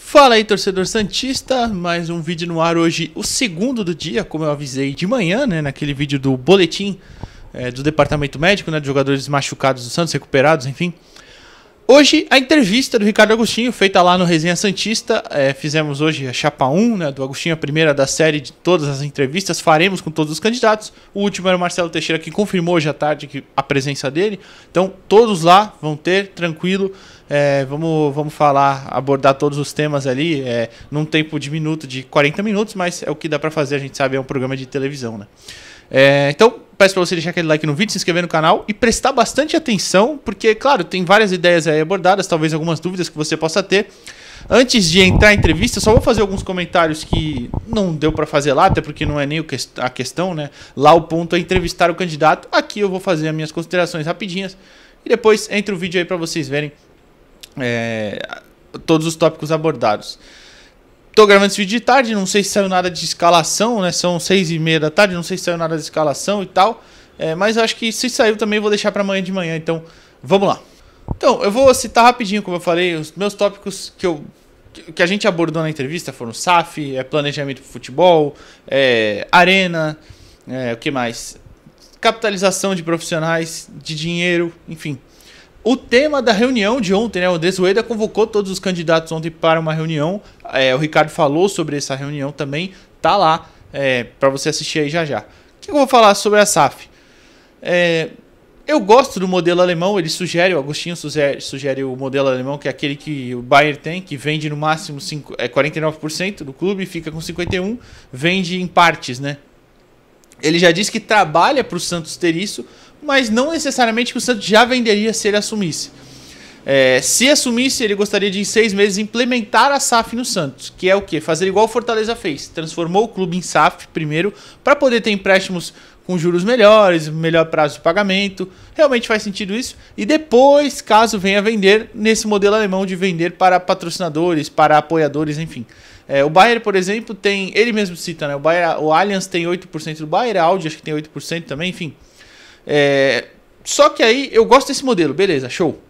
Fala aí, torcedor santista, mais um vídeo no ar hoje, o segundo do dia, como eu avisei de manhã, né, naquele vídeo do boletim do departamento médico, né, de jogadores machucados do Santos, recuperados, enfim. Hoje, a entrevista do Ricardo Agostinho, feita lá no Resenha Santista, fizemos hoje a chapa 1, né, do Agostinho, a primeira da série de todas as entrevistas, faremos com todos os candidatos. O último era o Marcelo Teixeira, que confirmou hoje à tarde a presença dele, então todos lá vão ter, tranquilo. Vamos falar, abordar todos os temas ali, num tempo de 40 minutos, mas é o que dá pra fazer, a gente sabe, é um programa de televisão, né? Então, peço pra você deixar aquele like no vídeo, se inscrever no canal e prestar bastante atenção, porque, claro, tem várias ideias aí abordadas, talvez algumas dúvidas que você possa ter. Antes de entrar em entrevista, só vou fazer alguns comentários que não deu pra fazer lá, até porque não é nem a questão, né? Lá o ponto é entrevistar o candidato, aqui eu vou fazer as minhas considerações rapidinhas e depois entra o vídeo aí pra vocês verem todos os tópicos abordados. Tô gravando esse vídeo de tarde, não sei se saiu nada de escalação, né? São 6h30 da tarde, não sei se saiu nada de escalação e tal. Mas eu acho que se saiu também vou deixar para amanhã de manhã, então vamos lá. Então, eu vou citar rapidinho, como eu falei, os meus tópicos que a gente abordou na entrevista foram SAF, planejamento de futebol, arena, o que mais? Capitalização de profissionais, de dinheiro, enfim. O tema da reunião de ontem, né? O Desueda convocou todos os candidatos ontem para uma reunião. O Ricardo falou sobre essa reunião também. Tá lá para você assistir aí já já. O que eu vou falar sobre a SAF? Eu gosto do modelo alemão. O Agostinho sugere o modelo alemão, que é aquele que o Bayern tem, que vende no máximo 49% do clube, fica com 51%, vende em partes, né? Ele já disse que trabalha para o Santos ter isso, mas não necessariamente que o Santos já venderia se ele assumisse. Se assumisse, ele gostaria de em 6 meses implementar a SAF no Santos, que é o quê? Fazer igual o Fortaleza fez, transformou o clube em SAF primeiro, para poder ter empréstimos com juros melhores, melhor prazo de pagamento, realmente faz sentido isso, e depois, caso venha vender, nesse modelo alemão de vender para patrocinadores, para apoiadores, enfim. O Bayern, por exemplo, tem, ele mesmo cita, né? O Allianz tem 8% do Bayern, a Audi acho que tem 8% também, enfim. Só que aí, eu gosto desse modelo, beleza, show.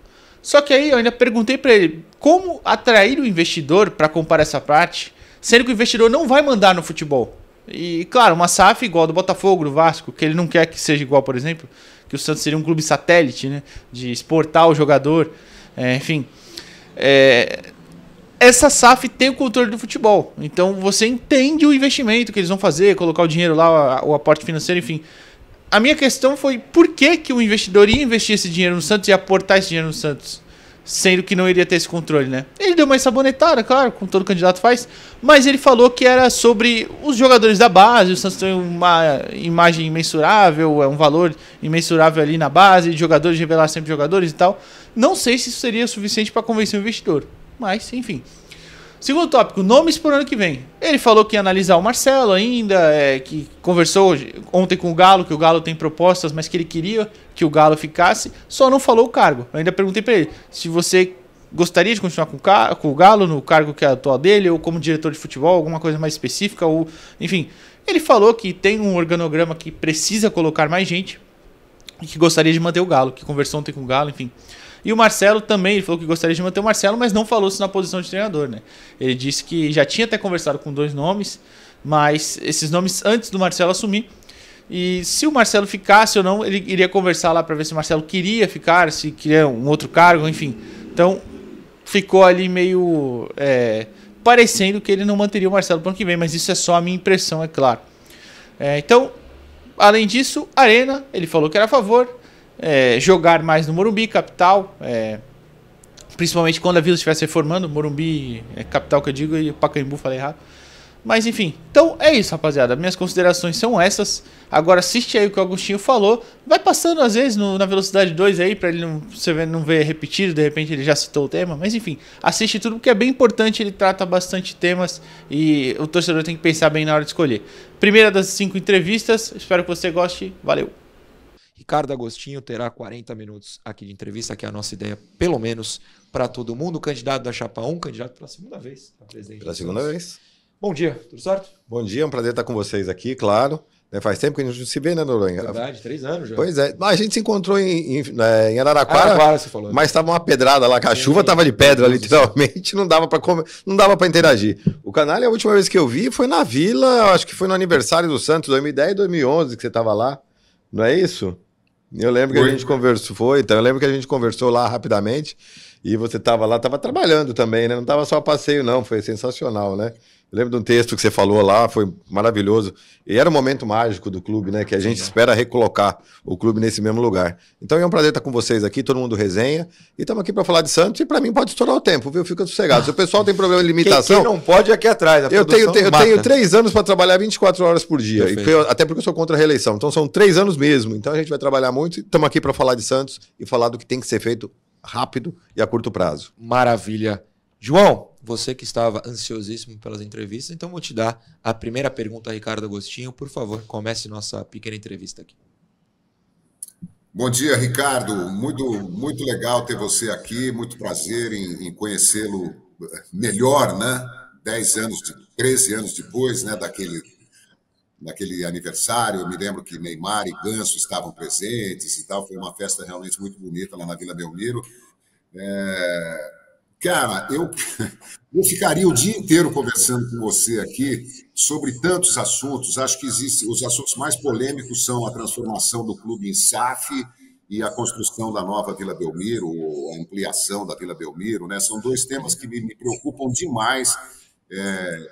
Só que aí eu ainda perguntei para ele como atrair o investidor para comprar essa parte, sendo que o investidor não vai mandar no futebol. E claro, uma SAF igual do Botafogo, do Vasco, que ele não quer que seja igual, por exemplo, que o Santos seria um clube satélite, né, de exportar o jogador, enfim. Essa SAF tem o controle do futebol, então você entende o investimento que eles vão fazer, colocar o dinheiro lá, o aporte financeiro, enfim. A minha questão foi por que o investidor ia investir esse dinheiro no Santos e aportar esse dinheiro no Santos, sendo que não iria ter esse controle, né? Ele deu uma sabonetada, claro, como todo candidato faz, mas ele falou que era sobre os jogadores da base, o Santos tem uma imagem imensurável, um valor imensurável ali na base, de jogadores, revelar sempre jogadores e tal. Não sei se isso seria suficiente para convencer o investidor, mas enfim. Segundo tópico, nomes por ano que vem. Ele falou que ia analisar o Marcelo ainda, que conversou ontem com o Galo, que o Galo tem propostas, mas que ele queria que o Galo ficasse, só não falou o cargo. Eu ainda perguntei para ele se você gostaria de continuar com o Galo no cargo que é atual dele, ou como diretor de futebol, alguma coisa mais específica, ou enfim. Ele falou que tem um organograma que precisa colocar mais gente e que gostaria de manter o Galo, que conversou ontem com o Galo, enfim. E o Marcelo também, ele falou que gostaria de manter o Marcelo, mas não falou isso na posição de treinador, né? Ele disse que já tinha até conversado com 2 nomes, mas esses nomes antes do Marcelo assumir. E se o Marcelo ficasse ou não, ele iria conversar lá para ver se o Marcelo queria ficar, se queria um outro cargo, enfim. Então, ficou ali meio parecendo que ele não manteria o Marcelo para o ano que vem, mas isso é só a minha impressão, é claro. Então, além disso, Arena, ele falou que era a favor. Jogar mais no Morumbi, capital, principalmente quando a Vila estiver se reformando. Morumbi é capital que eu digo, e o Pacaembu falei errado. Mas enfim, então é isso, rapaziada. Minhas considerações são essas. Agora assiste aí o que o Agostinho falou. Vai passando às vezes na velocidade 2 aí, pra ele não ver repetido. De repente ele já citou o tema. Mas enfim, assiste tudo porque é bem importante. Ele trata bastante temas e o torcedor tem que pensar bem na hora de escolher. Primeira das 5 entrevistas. Espero que você goste. Valeu! Ricardo Agostinho terá 40 minutos aqui de entrevista, que é a nossa ideia, pelo menos para todo mundo. Candidato da Chapa 1, candidato pela segunda vez a presidente. Pela segunda vez. Bom dia, tudo certo? Bom dia, é um prazer estar com vocês aqui, claro. Faz tempo que a gente não se vê, né, Noronha? Verdade, 3 anos já. Pois é. A gente se encontrou em Araraquara, você falou. mas estava uma pedrada lá, que a chuva estava de pedra, literalmente, não dava para interagir. O Canalha, a última vez que eu vi foi na Vila, acho que foi no aniversário do Santos, 2010, 2011, que você estava lá. Não é isso? Eu lembro que a gente conversou, então eu lembro que a gente conversou lá rapidamente e você estava lá, estava trabalhando também, né? Não estava só a passeio, não, foi sensacional, né? Eu lembro de um texto que você falou lá, foi maravilhoso. E era um momento mágico do clube, né? Que a gente espera recolocar o clube nesse mesmo lugar. Então é um prazer estar com vocês aqui, todo mundo resenha. E estamos aqui para falar de Santos e para mim pode estourar o tempo, viu? Fica sossegado. Se o pessoal tem problema de limitação... Quem não pode é aqui atrás. Eu tenho 3 anos para trabalhar 24 horas por dia. Até porque eu sou contra a reeleição. Então são 3 anos mesmo. Então a gente vai trabalhar muito e estamos aqui para falar de Santos e falar do que tem que ser feito rápido e a curto prazo. Maravilha. João, você que estava ansiosíssimo pelas entrevistas, então vou te dar a primeira pergunta, Ricardo Agostinho. Por favor, comece nossa pequena entrevista aqui. Bom dia, Ricardo. Muito legal ter você aqui. Muito prazer em conhecê-lo melhor, né? 13 anos depois, né? Daquele aniversário. Eu me lembro que Neymar e Ganso estavam presentes e tal. Foi uma festa realmente muito bonita lá na Vila Belmiro. Cara, eu ficaria o dia inteiro conversando com você aqui sobre tantos assuntos. Acho que os assuntos mais polêmicos são a transformação do clube em SAF e a construção da nova Vila Belmiro, ou a ampliação da Vila Belmiro, né? São 2 temas que me preocupam demais.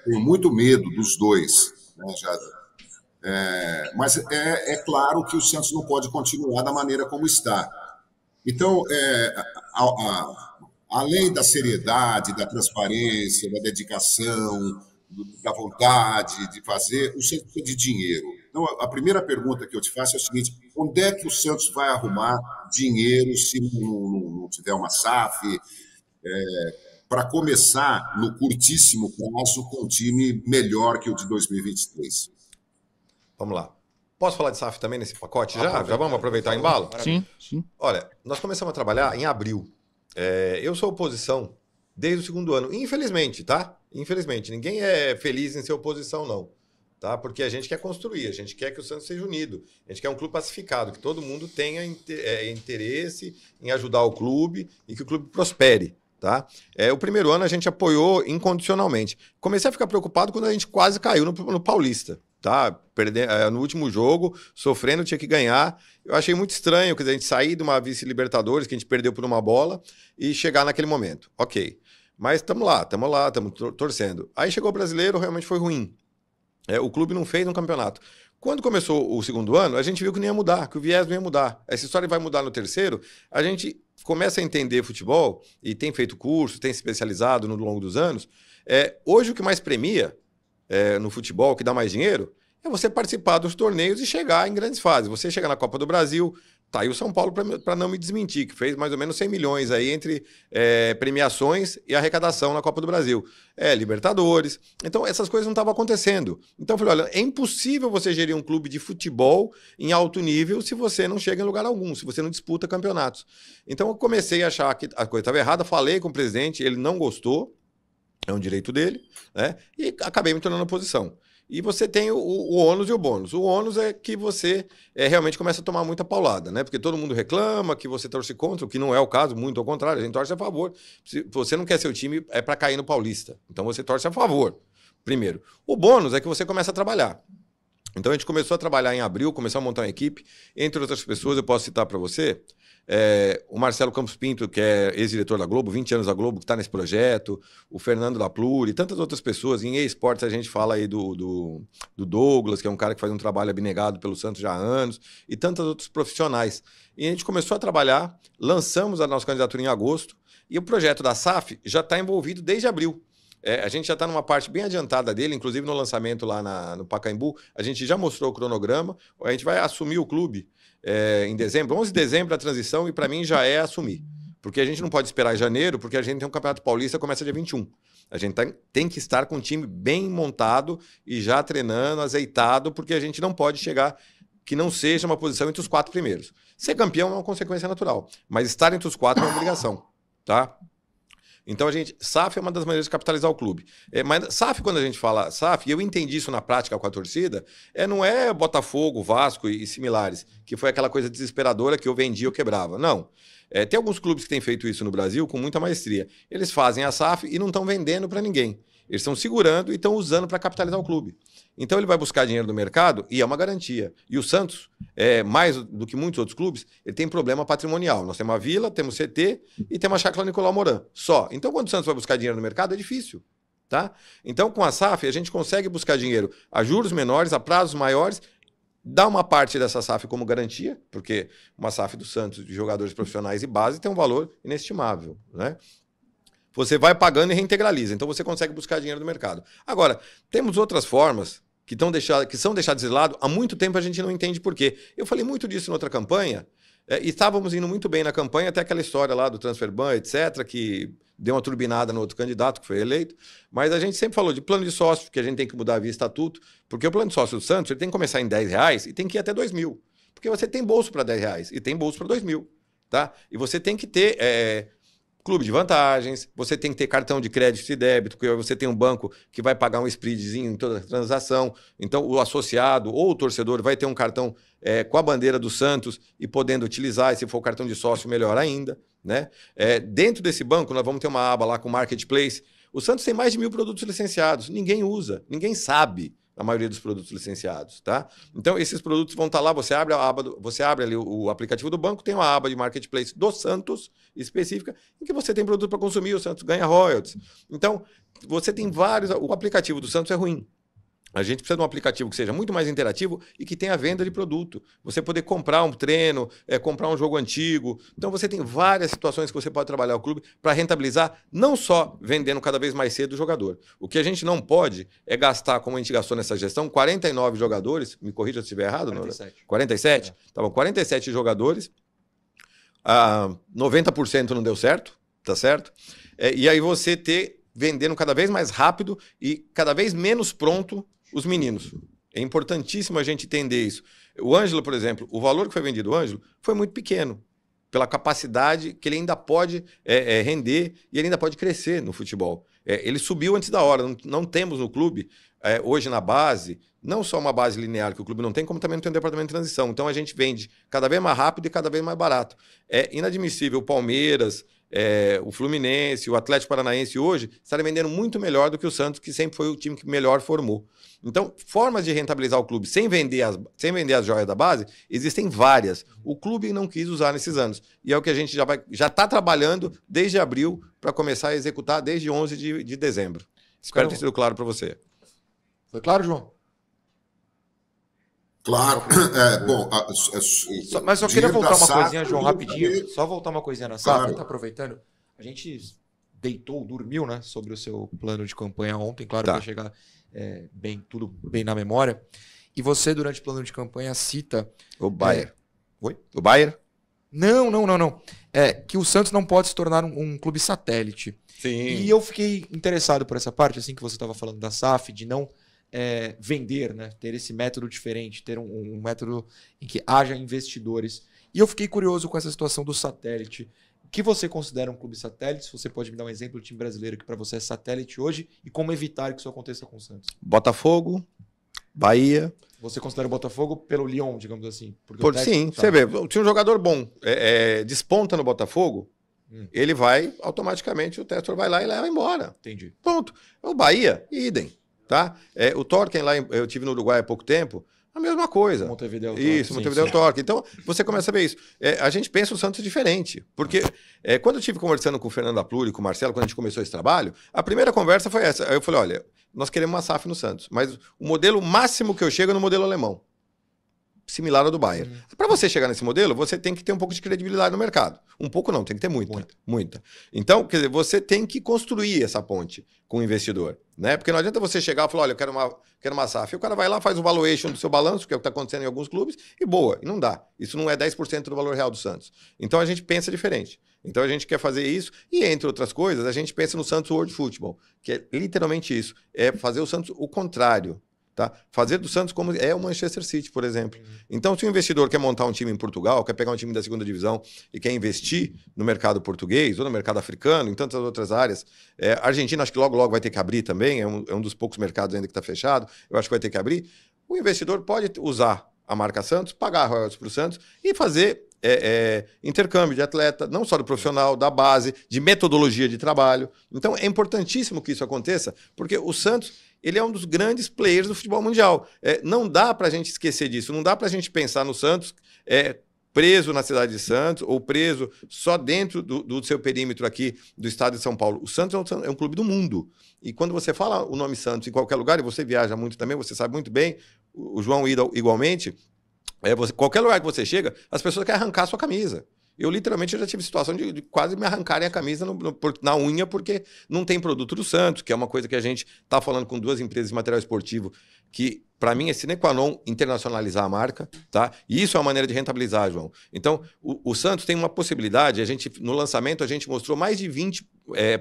Tenho muito medo dos dois, né? Mas é claro que o Santos não pode continuar da maneira como está. Então, além da seriedade, da transparência, da dedicação, da vontade de fazer, o Santos precisa de dinheiro. Então, a primeira pergunta que eu te faço é o seguinte: onde é que o Santos vai arrumar dinheiro se não tiver uma SAF, para começar, no curtíssimo prazo, com um time melhor que o de 2023? Vamos lá. Posso falar de SAF também nesse pacote já? Já vamos aproveitar o embalo? Sim. Olha, nós começamos a trabalhar em abril. Eu sou oposição desde o 2º ano. Infelizmente, tá? Infelizmente. Ninguém é feliz em ser oposição, não. Tá? Porque a gente quer construir, a gente quer que o Santos seja unido. A gente quer um clube pacificado, que todo mundo tenha interesse em ajudar o clube e que o clube prospere. Tá? O primeiro ano a gente apoiou incondicionalmente. Comecei a ficar preocupado quando a gente quase caiu no Paulista. Tá? No último jogo, sofrendo, tinha que ganhar. Eu achei muito estranho, quer dizer, a gente sair de uma vice-Libertadores, que a gente perdeu por uma bola, e chegar naquele momento. Ok. Mas estamos lá, estamos torcendo. Aí chegou o Brasileiro, realmente foi ruim. O clube não fez um campeonato. Quando começou o 2º ano, a gente viu que não ia mudar, que o viés não ia mudar. Essa história vai mudar no 3º. A gente começa a entender futebol, e tem feito curso, tem se especializado no longo dos anos. Hoje o que mais premia no futebol, que dá mais dinheiro, é você participar dos torneios e chegar em grandes fases. Você chega na Copa do Brasil, tá aí o São Paulo para não me desmentir, que fez mais ou menos 100 milhões aí entre premiações e arrecadação na Copa do Brasil. Libertadores. Então, essas coisas não estavam acontecendo. Então, eu falei, olha, é impossível você gerir um clube de futebol em alto nível se você não chega em lugar algum, se você não disputa campeonatos. Então, eu comecei a achar que a coisa estava errada, falei com o presidente, ele não gostou, é um direito dele, né? E acabei me tornando oposição. E você tem o ônus e o bônus. O ônus é que você realmente começa a tomar muita paulada, né? Porque todo mundo reclama que você torce contra, o que não é o caso, muito ao contrário, a gente torce a favor. Se você não quer seu time, é para cair no Paulista. Então você torce a favor, primeiro. O bônus é que você começa a trabalhar. Então a gente começou a trabalhar em abril, começou a montar uma equipe. Entre outras pessoas, eu posso citar para você, o Marcelo Campos Pinto, que é ex-diretor da Globo, 20 anos da Globo, que está nesse projeto, o Fernando da Pluri, tantas outras pessoas. Em esportes a gente fala aí do Douglas, que é um cara que faz um trabalho abnegado pelo Santos já há anos, e tantos outros profissionais. E a gente começou a trabalhar, lançamos a nossa candidatura em agosto, e o projeto da SAF já está envolvido desde abril. A gente já está numa parte bem adiantada dele, inclusive no lançamento lá no Pacaembu, a gente já mostrou o cronograma, a gente vai assumir o clube em dezembro, 11 de dezembro a transição, e para mim já é assumir. Porque a gente não pode esperar em janeiro, porque a gente tem um Campeonato Paulista que começa dia 21. A gente tem que estar com um time bem montado e já treinando, azeitado, porque a gente não pode chegar que não seja uma posição entre os 4 primeiros. Ser campeão é uma consequência natural, mas estar entre os 4 é uma obrigação, tá? Então, SAF é uma das maneiras de capitalizar o clube. Mas SAF, quando a gente fala SAF, e eu entendi isso na prática com a torcida, não é Botafogo, Vasco e similares, que foi aquela coisa desesperadora que eu vendia ou quebrava. Não. Tem alguns clubes que têm feito isso no Brasil com muita maestria. Eles fazem a SAF e não estão vendendo para ninguém. Eles estão segurando e estão usando para capitalizar o clube. Então ele vai buscar dinheiro do mercado e é uma garantia. E o Santos, mais do que muitos outros clubes, ele tem problema patrimonial. Nós temos a Vila, temos o CT e temos a Chácara Nicolau Moran. Só. Então quando o Santos vai buscar dinheiro no mercado é difícil. Tá? Então com a SAF a gente consegue buscar dinheiro a juros menores, a prazos maiores, dá uma parte dessa SAF como garantia, porque uma SAF do Santos de jogadores profissionais e base tem um valor inestimável, né? Você vai pagando e reintegraliza. Então você consegue buscar dinheiro do mercado. Agora, temos outras formas que são deixadas de lado há muito tempo, a gente não entende por quê. Eu falei muito disso em outra campanha, e estávamos indo muito bem na campanha, até aquela história lá do transfer ban, etc., que deu uma turbinada no outro candidato que foi eleito. Mas a gente sempre falou de plano de sócio, que a gente tem que mudar via estatuto, porque o plano de sócio do Santos ele tem que começar em R$10 e tem que ir até 2 mil. Porque você tem bolso para R$10 e tem bolso para 2 mil. Tá? E você tem que ter clube de vantagens, você tem que ter cartão de crédito e débito, porque você tem um banco que vai pagar um spreadzinho em toda a transação. Então, o associado ou o torcedor vai ter um cartão com a bandeira do Santos e podendo utilizar, e se for cartão de sócio, melhor ainda. Né? Dentro desse banco, nós vamos ter uma aba lá com Marketplace. O Santos tem mais de 1.000 produtos licenciados. Ninguém usa, ninguém sabe a maioria dos produtos licenciados, tá? Então, esses produtos vão estar lá, você abre ali o aplicativo do banco, tem uma aba de Marketplace do Santos específica, em que você tem produto para consumir, o Santos ganha royalties. Então, você tem vários... O aplicativo do Santos é ruim. A gente precisa de um aplicativo que seja muito mais interativo e que tenha venda de produto. Você poder comprar um treino, comprar um jogo antigo. Então você tem várias situações que você pode trabalhar o clube para rentabilizar, não só vendendo cada vez mais cedo o jogador. O que a gente não pode é gastar, como a gente gastou nessa gestão, 49 jogadores, me corrija se estiver errado, 47. 47? Tá bom, 47 jogadores, 90% não deu certo, tá certo? E aí você vendendo cada vez mais rápido e cada vez menos pronto os meninos. É importantíssimo a gente entender isso. O Ângelo, por exemplo, o valor que foi vendido o Ângelo foi muito pequeno, pela capacidade que ele ainda pode render e ele ainda pode crescer no futebol. Ele subiu antes da hora. Não temos no clube, hoje na base, não só uma base linear que o clube não tem, como também não tem um departamento de transição. Então a gente vende cada vez mais rápido e cada vez mais barato. É inadmissível o Palmeiras, o Fluminense, o Atlético Paranaense hoje estarem vendendo muito melhor do que o Santos, que sempre foi o time que melhor formou. Então, formas de rentabilizar o clube sem vender as joias da base, existem várias. O clube não quis usar nesses anos. E é o que a gente já está trabalhando desde abril para começar a executar desde 11 de dezembro. Espero ter sido claro para você. Foi claro, João? Claro. Bom, mas só queria voltar uma coisinha, João, rapidinho. Só voltar uma coisinha na SAF, Claro. tá aproveitando. A gente dormiu, né, sobre o seu plano de campanha ontem, claro, Tá. para chegar tudo bem na memória. E você, durante o plano de campanha, cita... O Bayern. Oi? O Bayern? Não. Que o Santos não pode se tornar um clube satélite. Sim. E eu fiquei interessado por essa parte, assim que você estava falando da SAF, de não vender, né? Ter esse método diferente, ter um método em que haja investidores. E eu fiquei curioso com essa situação do satélite. O que você considera um clube satélite? Se você pode me dar um exemplo do time brasileiro que para você é satélite hoje e como evitar que isso aconteça com o Santos. Botafogo, Bahia. Você considera o Botafogo pelo Lyon, digamos assim? Porque Sim, você vê, tinha um jogador bom, desponta no Botafogo, ele vai, automaticamente, o Testor vai lá e leva embora. Entendi. Ponto. O Bahia, idem. Tá? O Torquem lá, eu tive no Uruguai há pouco tempo, a mesma coisa. Montevideo. Isso, Montevideo Torque. Então, você começa a ver isso. A gente pensa o Santos diferente. Porque quando eu estive conversando com o Fernando Apluri e com o Marcelo, quando a gente começou esse trabalho, a primeira conversa foi essa. Aí eu falei, olha, nós queremos uma SAF no Santos, mas o modelo máximo que eu chego é no modelo alemão. Similar ao do Bayern. Para você chegar nesse modelo, você tem que ter um pouco de credibilidade no mercado. Um pouco não, tem que ter muita. Então, quer dizer, você tem que construir essa ponte com o investidor, né? Porque não adianta você chegar e falar, olha, eu quero uma SAF. E o cara vai lá, faz o valuation do seu balanço, que é o que está acontecendo em alguns clubes, e boa. E não dá. Isso não é 10% do valor real do Santos. Então, a gente pensa diferente. Então, a gente quer fazer isso. E, entre outras coisas, a gente pensa no Santos World Football, que é literalmente isso. É fazer o Santos o contrário. Tá? Fazer do Santos como é o Manchester City, por exemplo. Então, se o investidor quer montar um time em Portugal, quer pegar um time da segunda divisão e quer investir no mercado português ou no mercado africano, em tantas outras áreas, a Argentina acho que logo vai ter que abrir também, é um dos poucos mercados ainda que está fechado, eu acho que vai ter que abrir. O investidor pode usar a marca Santos, pagar royalties para o Santos e fazer intercâmbio de atleta, não só do profissional, da base, de metodologia de trabalho. Então, é importantíssimo que isso aconteça, porque o Santos ele é um dos grandes players do futebol mundial. Não dá para a gente esquecer disso, não dá para a gente pensar no Santos preso na cidade de Santos ou preso só dentro do seu perímetro aqui do estado de São Paulo. O Santos é um clube do mundo. E quando você fala o nome Santos em qualquer lugar, e você viaja muito também, você sabe muito bem, o João igualmente, qualquer lugar que você chega, as pessoas querem arrancar a sua camisa. Eu, literalmente, já tive situação de quase me arrancarem a camisa na unha porque não tem produto do Santos, que é uma coisa que a gente está falando com 2 empresas de material esportivo que, para mim, é sine qua non internacionalizar a marca, tá? E isso é uma maneira de rentabilizar, João. Então, o Santos tem uma possibilidade, no lançamento a gente mostrou mais de 20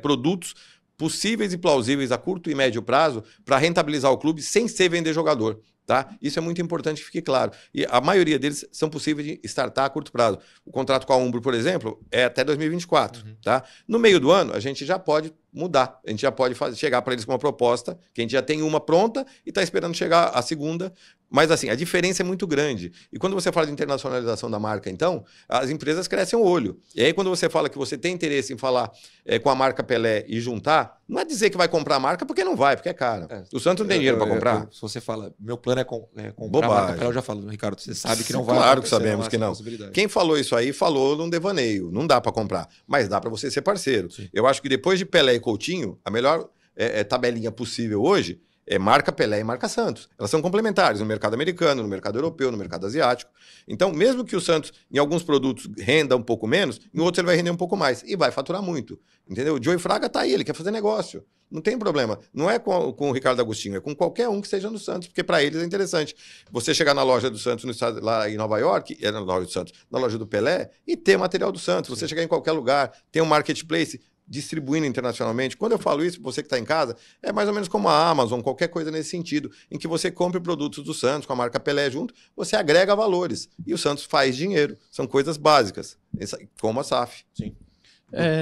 produtos possíveis e plausíveis a curto e médio prazo para rentabilizar o clube sem ser vender jogador. Tá? Isso é muito importante que fique claro. E a maioria deles são possíveis de startar a curto prazo. O contrato com a Umbro, por exemplo, é até 2024. Tá? No meio do ano, a gente já pode mudar. A gente já pode chegar para eles com uma proposta, que a gente já tem uma pronta e está esperando chegar a segunda. Mas, assim, a diferença é muito grande. E quando você fala de internacionalização da marca, então, as empresas crescem o olho. E aí, quando você fala que você tem interesse em falar com a marca Pelé e juntar, não é dizer que vai comprar a marca, porque não vai, porque é caro. O Santos não tem dinheiro para comprar. Se você fala, meu plano é comprar bobagem. a marca Pelé, eu já falo, Ricardo, você sabe que não vai. Claro que sabemos que não. Quem falou isso aí, falou num devaneio. Não dá para comprar, mas dá para você ser parceiro. Sim. Eu acho que depois de Pelé e Coutinho, a melhor tabelinha possível hoje é marca Pelé e marca Santos. Elas são complementares no mercado americano, no mercado europeu, no mercado asiático. Então, mesmo que o Santos, em alguns produtos, renda um pouco menos, em outros ele vai render um pouco mais e vai faturar muito. Entendeu? O Joey Fraga tá aí, ele quer fazer negócio. Não tem problema. Não é com o Ricardo Agostinho, é com qualquer um que esteja no Santos, porque para eles é interessante. Você chegar na loja do Santos, no estado, lá em Nova York, na loja do Santos, na loja do Pelé, e ter material do Santos. Você chegar em qualquer lugar, tem um marketplace distribuindo internacionalmente. Quando eu falo isso, você que está em casa, é mais ou menos como a Amazon, qualquer coisa nesse sentido, em que você compre produtos do Santos com a marca Pelé junto, você agrega valores. E o Santos faz dinheiro. São coisas básicas, como a SAF. Sim.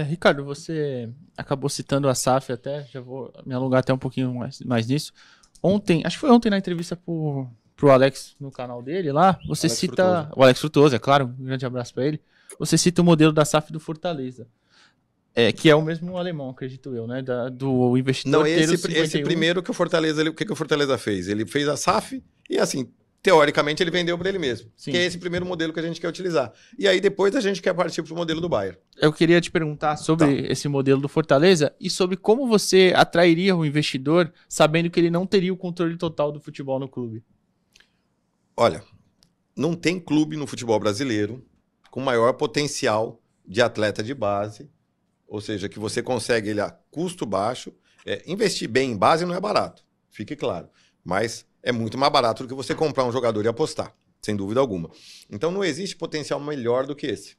Ricardo, você acabou citando a SAF até, já vou me alongar até um pouquinho mais nisso. Ontem, acho que foi ontem na entrevista pro Alex no canal dele lá, você Alex cita... Frutuoso. O Alex Frutuoso, é claro, um grande abraço para ele. Você cita o modelo da SAF do Fortaleza. Que é o mesmo alemão, acredito eu, né? Do investidor. Não, esse primeiro que o Fortaleza, o que o Fortaleza fez? Ele fez a SAF e, assim, teoricamente ele vendeu para ele mesmo. Sim. Que é esse primeiro modelo que a gente quer utilizar. E aí depois a gente quer partir para o modelo do Bayern. Eu queria te perguntar sobre esse modelo do Fortaleza e sobre como você atrairia o investidor sabendo que ele não teria o controle total do futebol no clube. Olha, não tem clube no futebol brasileiro com maior potencial de atleta de base. Ou seja, que você consegue ele a custo baixo. Investir bem em base não é barato, fique claro. Mas é muito mais barato do que você comprar um jogador e apostar, sem dúvida alguma. Então não existe potencial melhor do que esse.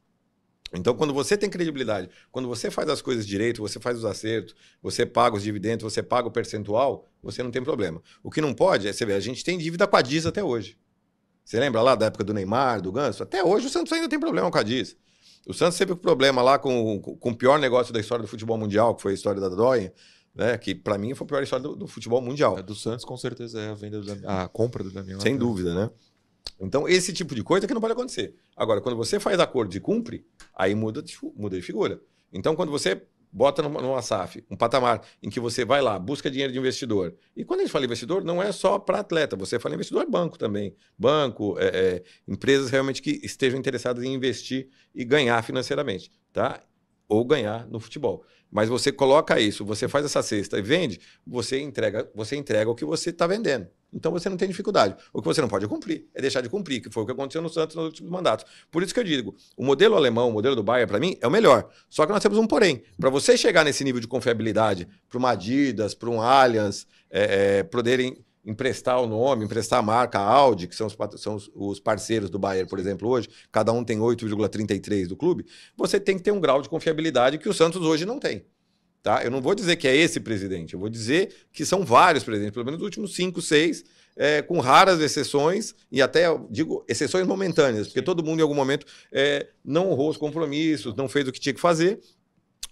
Então quando você tem credibilidade, quando você faz as coisas direito, você faz os acertos, você paga os dividendos, você paga o percentual, você não tem problema. O que não pode você ver, a gente tem dívida com a Diz até hoje. Você lembra lá da época do Neymar, do Ganso? Até hoje o Santos ainda tem problema com a Diz. O Santos teve um problema lá com o pior negócio da história do futebol mundial, que foi a história da Dóia, né? Que para mim foi a pior história do futebol mundial. A do Santos com certeza é a compra do Damião. Sem dúvida, né? Então esse tipo de coisa que não pode acontecer. Agora, quando você faz acordo e cumpre, aí muda de figura. Então quando você bota numa SAF, um patamar em que você vai lá, busca dinheiro de investidor. E quando a gente fala investidor, não é só para atleta, você fala investidor banco também. Banco, empresas realmente que estejam interessadas em investir e ganhar financeiramente, tá? Ou ganhar no futebol. Mas você coloca isso, você faz essa cesta e vende, você entrega o que você está vendendo. Então você não tem dificuldade. O que você não pode cumprir é deixar de cumprir, que foi o que aconteceu no Santos nos últimos mandatos. Por isso que eu digo, o modelo alemão, o modelo do Bayern, para mim, é o melhor. Só que nós temos um porém. Para você chegar nesse nível de confiabilidade, para uma Adidas, para um Allianz, poderem emprestar o nome, emprestar a marca, a Audi, que são os parceiros do Bayern, por exemplo, hoje, cada um tem 8,33% do clube, você tem que ter um grau de confiabilidade que o Santos hoje não tem. Tá? Eu não vou dizer que é esse presidente, eu vou dizer que são vários presidentes, pelo menos os últimos 5, 6, com raras exceções, e até, digo, exceções momentâneas, porque todo mundo em algum momento não honrou os compromissos, não fez o que tinha que fazer.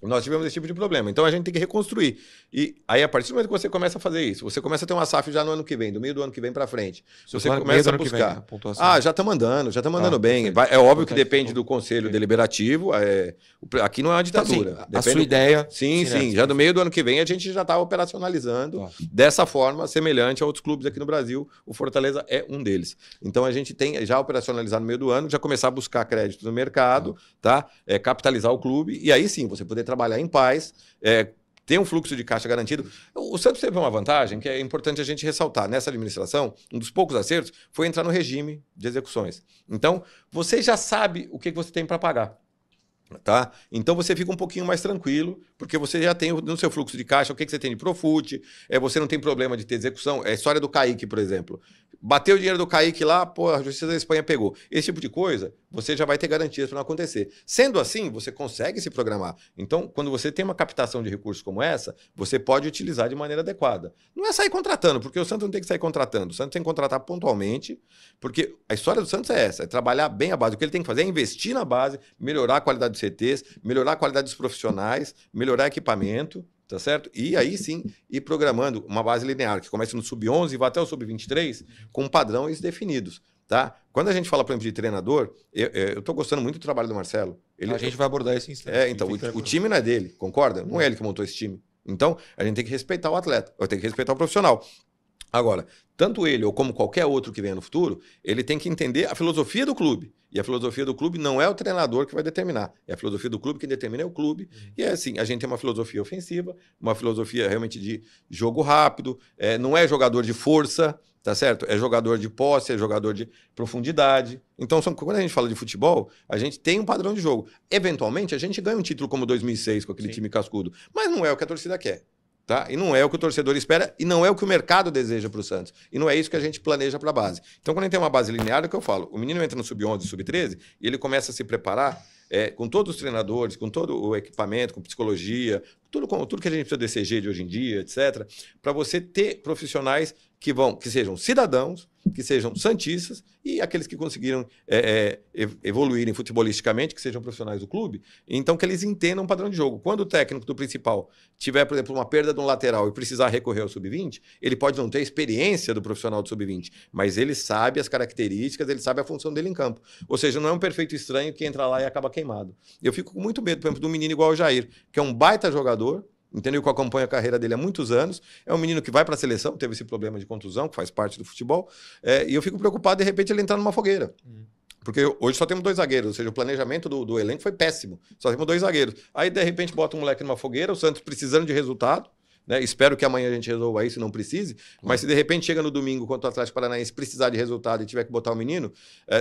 Nós tivemos esse tipo de problema. Então a gente tem que reconstruir. E aí, a partir do momento que você começa a fazer isso, você começa a ter uma SAF já no ano que vem, do meio do ano que vem para frente. Você começa a buscar. Já estamos andando bem. É óbvio que depende do Conselho Deliberativo. Aqui não é uma ditadura. Então, assim, a sua ideia. Sim. Já no meio do ano que vem a gente já está operacionalizando dessa forma, semelhante a outros clubes aqui no Brasil. O Fortaleza é um deles. Então a gente tem já operacionalizado no meio do ano, já começar a buscar crédito no mercado, tá? Capitalizar o clube. E aí sim, você poder trabalhar em paz, ter um fluxo de caixa garantido. O Santos teve uma vantagem que é importante a gente ressaltar. Nessa administração, um dos poucos acertos foi entrar no regime de execuções. Então, você já sabe o que você tem para pagar. Tá? Então você fica um pouquinho mais tranquilo, porque você já tem no seu fluxo de caixa o que você tem de Profut, você não tem problema de ter execução. É a história do Kaique, por exemplo. Bateu o dinheiro do Kaique lá, pô, a Justiça da Espanha pegou. Esse tipo de coisa, você já vai ter garantias para não acontecer. Sendo assim, você consegue se programar. Então, quando você tem uma captação de recursos como essa, você pode utilizar de maneira adequada. Não é sair contratando, porque o Santos não tem que sair contratando. O Santos tem que contratar pontualmente, porque a história do Santos é essa, é trabalhar bem a base. O que ele tem que fazer é investir na base, melhorar a qualidade dos CTs, melhorar a qualidade dos profissionais, melhorar equipamento, tá certo? E aí sim, ir programando uma base linear, que começa no sub-11 e vai até o sub-23, com padrões definidos, tá? Quando a gente fala, por exemplo, de treinador, eu estou gostando muito do trabalho do Marcelo. A gente vai abordar esse instante. Então, o time não é dele, concorda? Não é ele que montou esse time. Então, a gente tem que respeitar o atleta, tem que respeitar o profissional. Agora, tanto ele ou como qualquer outro que venha no futuro, ele tem que entender a filosofia do clube. E a filosofia do clube não é o treinador que vai determinar. É a filosofia do clube que determina é o clube. E é assim, a gente tem uma filosofia ofensiva, uma filosofia realmente de jogo rápido, não é jogador de força, tá certo? É jogador de posse, é jogador de profundidade. Então, quando a gente fala de futebol, a gente tem um padrão de jogo. Eventualmente, a gente ganha um título como 2006 com aquele time cascudo, mas não é o que a torcida quer. Tá? E não é o que o torcedor espera e não é o que o mercado deseja para o Santos. E não é isso que a gente planeja para a base. Então, quando a gente tem uma base linear, é o que eu falo. O menino entra no sub-11, sub-13 e ele começa a se preparar com todos os treinadores, com todo o equipamento, com psicologia, tudo que a gente precisa de DCG de hoje em dia, etc., para você ter profissionais que sejam cidadãos, que sejam santistas e aqueles que conseguiram evoluírem futebolisticamente, que sejam profissionais do clube, então que eles entendam o padrão de jogo. Quando o técnico do principal tiver, por exemplo, uma perda de um lateral e precisar recorrer ao sub-20, ele pode não ter a experiência do profissional do sub-20, mas ele sabe as características, ele sabe a função dele em campo. Ou seja, não é um perfeito estranho que entra lá e acaba queimado. Eu fico com muito medo, por exemplo, de um menino igual o Jair, que é um baita jogador, entendeu? Que eu acompanho a carreira dele há muitos anos. É um menino que vai para a seleção, teve esse problema de contusão, que faz parte do futebol. E eu fico preocupado, de repente, ele entrar numa fogueira. Porque hoje só temos 2 zagueiros, ou seja, o planejamento do elenco foi péssimo. Só temos 2 zagueiros. Aí, de repente, bota um moleque numa fogueira, o Santos precisando de resultado. Né? Espero que amanhã a gente resolva isso e não precise. Mas se de repente chega no domingo, contra o Atlético Paranaense, precisar de resultado e tiver que botar o menino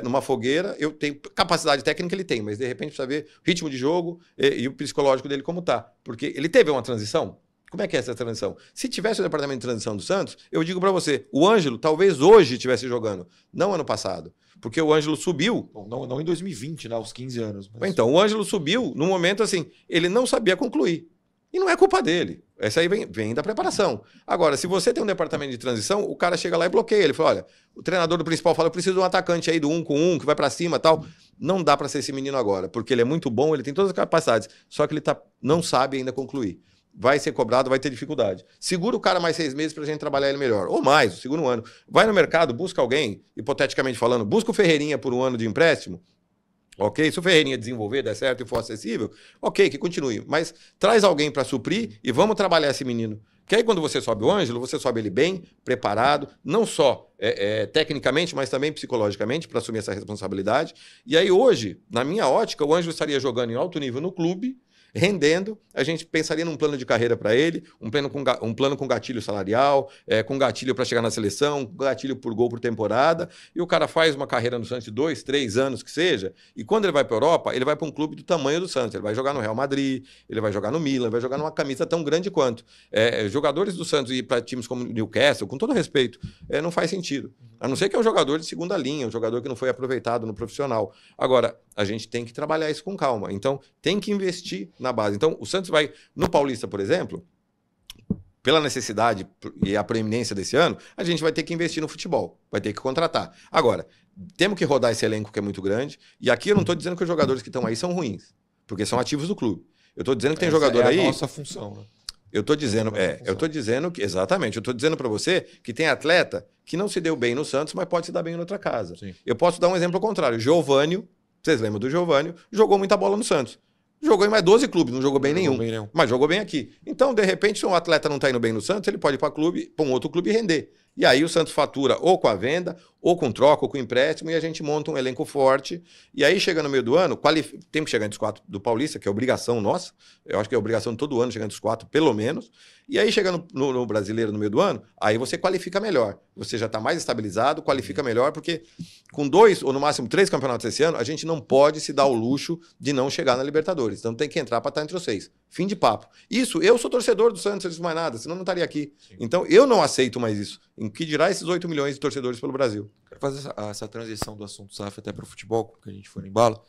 numa fogueira, eu tenho capacidade técnica, ele tem, mas de repente precisa ver o ritmo de jogo e o psicológico dele como tá. Porque ele teve uma transição. Como é que é essa transição? Se tivesse o departamento de transição do Santos, eu digo para você, o Ângelo talvez hoje estivesse jogando, não ano passado. Porque o Ângelo subiu. Bom, não em 2020, né, aos 15 anos. Mas... Então, o Ângelo subiu num momento assim, ele não sabia concluir. E não é culpa dele. Essa aí vem da preparação. Agora, se você tem um departamento de transição, o cara chega lá e bloqueia. Ele fala, olha, o treinador do principal fala, eu preciso de um atacante aí do 1 com 1, que vai para cima e tal. Não dá para ser esse menino agora, porque ele é muito bom, ele tem todas as capacidades, só que ele não sabe ainda concluir. Vai ser cobrado, vai ter dificuldade. Segura o cara mais 6 meses pra gente trabalhar ele melhor. Ou mais, o segundo ano. Vai no mercado, busca alguém, hipoteticamente falando, busca o Ferreirinha por um ano de empréstimo. Ok? Se o Ferreirinha desenvolver, der certo e for acessível, ok, que continue. Mas traz alguém para suprir e vamos trabalhar esse menino. Porque aí quando você sobe o Ângelo, você sobe ele bem, preparado, não só tecnicamente, mas também psicologicamente, para assumir essa responsabilidade. E aí hoje, na minha ótica, o Ângelo estaria jogando em alto nível no clube, rendendo, a gente pensaria num plano de carreira para ele, um plano com gatilho salarial, com gatilho para chegar na seleção, gatilho por gol por temporada, e o cara faz uma carreira no Santos de 2, 3 anos que seja, e quando ele vai para a Europa, ele vai para um clube do tamanho do Santos, ele vai jogar no Real Madrid, ele vai jogar no Milan, vai jogar numa camisa tão grande quanto. Jogadores do Santos ir para times como o Newcastle, com todo respeito, não faz sentido. A não ser que é um jogador de segunda linha, um jogador que não foi aproveitado no profissional. Agora, a gente tem que trabalhar isso com calma. Então, tem que investir na base. Então, o Santos vai, no Paulista, por exemplo, pela necessidade e a proeminência desse ano, a gente vai ter que investir no futebol, vai ter que contratar. Agora, temos que rodar esse elenco que é muito grande, e aqui eu não estou dizendo que os jogadores que estão aí são ruins, porque são ativos do clube. Eu estou dizendo que tem jogador aí... É a nossa função, né? Eu estou dizendo que, exatamente, eu estou dizendo para você que tem atleta que não se deu bem no Santos, mas pode se dar bem em outra casa. Sim. Eu posso dar um exemplo ao contrário. Giovânio, vocês lembram do Giovânio, jogou muita bola no Santos. Jogou em mais 12 clubes, não jogou bem nenhum, mas jogou bem aqui. Então, de repente, se um atleta não está indo bem no Santos, ele pode ir para um outro clube e render. E aí o Santos fatura ou com a venda, ou com troca, ou com empréstimo, e a gente monta um elenco forte. E aí, chega no meio do ano, tem que chegar entre os 4 do Paulista, que é obrigação nossa. Eu acho que é obrigação de todo ano chegar entre os 4, pelo menos. E aí, chega no Brasileiro no meio do ano, aí você qualifica melhor. Você já está mais estabilizado, qualifica melhor, porque com 2 ou no máximo 3 campeonatos esse ano, a gente não pode se dar o luxo de não chegar na Libertadores. Então tem que entrar para estar entre os 6. Fim de papo. Isso, eu sou torcedor do Santos, eu não disse mais nada, senão não estaria aqui. Sim. Então eu não aceito mais isso. Em que dirá esses 8 milhões de torcedores pelo Brasil? Quero fazer essa transição do assunto SAF até para o futebol, que a gente foi no embalo.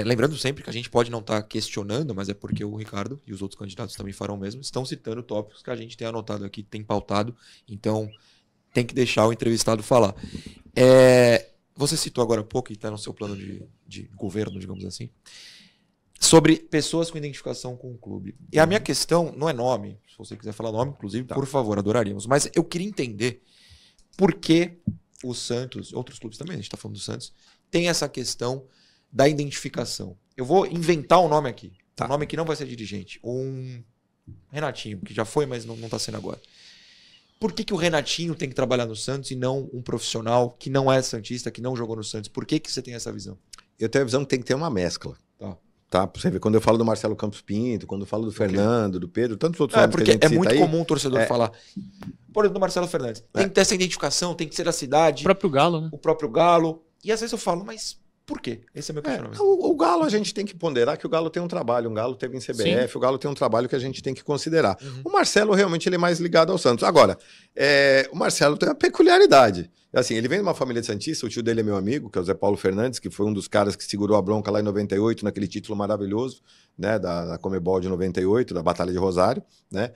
Lembrando sempre que a gente pode não estar questionando, mas é porque o Ricardo e os outros candidatos também farão o mesmo, estão citando tópicos que a gente tem anotado aqui, tem pautado, então tem que deixar o entrevistado falar. Você citou agora há pouco, e está no seu plano de governo, digamos assim, sobre pessoas com identificação com o clube. E a minha questão não é nome, se você quiser falar nome, inclusive, por favor, adoraríamos, mas eu queria entender por que o Santos, outros clubes também, a gente está falando do Santos, tem essa questão da identificação. Eu vou inventar um nome aqui. Um nome que não vai ser dirigente. Um Renatinho, que já foi, mas não está sendo agora. Por que o Renatinho tem que trabalhar no Santos e não um profissional que não é santista, que não jogou no Santos? Por que você tem essa visão? Eu tenho a visão que tem que ter uma mescla. Tá? Pra você ver, quando eu falo do Marcelo Campos Pinto, quando eu falo do Fernando, do Pedro, tantos outros nomes porque que a gente é cita muito aí, comum o torcedor falar. Por exemplo, do Marcelo Fernandes. Tem que ter essa identificação, tem que ser a cidade. O próprio Galo, né? O próprio Galo. E às vezes eu falo, mas por quê? Esse é o meu questionamento. O Galo a gente tem que ponderar que o Galo tem um trabalho, o Galo teve em CBF, Sim. O Galo tem um trabalho que a gente tem que considerar. Uhum. O Marcelo realmente ele é mais ligado ao Santos. Agora, o Marcelo tem uma peculiaridade. Assim, ele vem de uma família de santista, o tio dele é meu amigo, que é o Zé Paulo Fernandes, que foi um dos caras que segurou a bronca lá em 98, naquele título maravilhoso, né, da Comebol de 98, da Batalha de Rosário, né,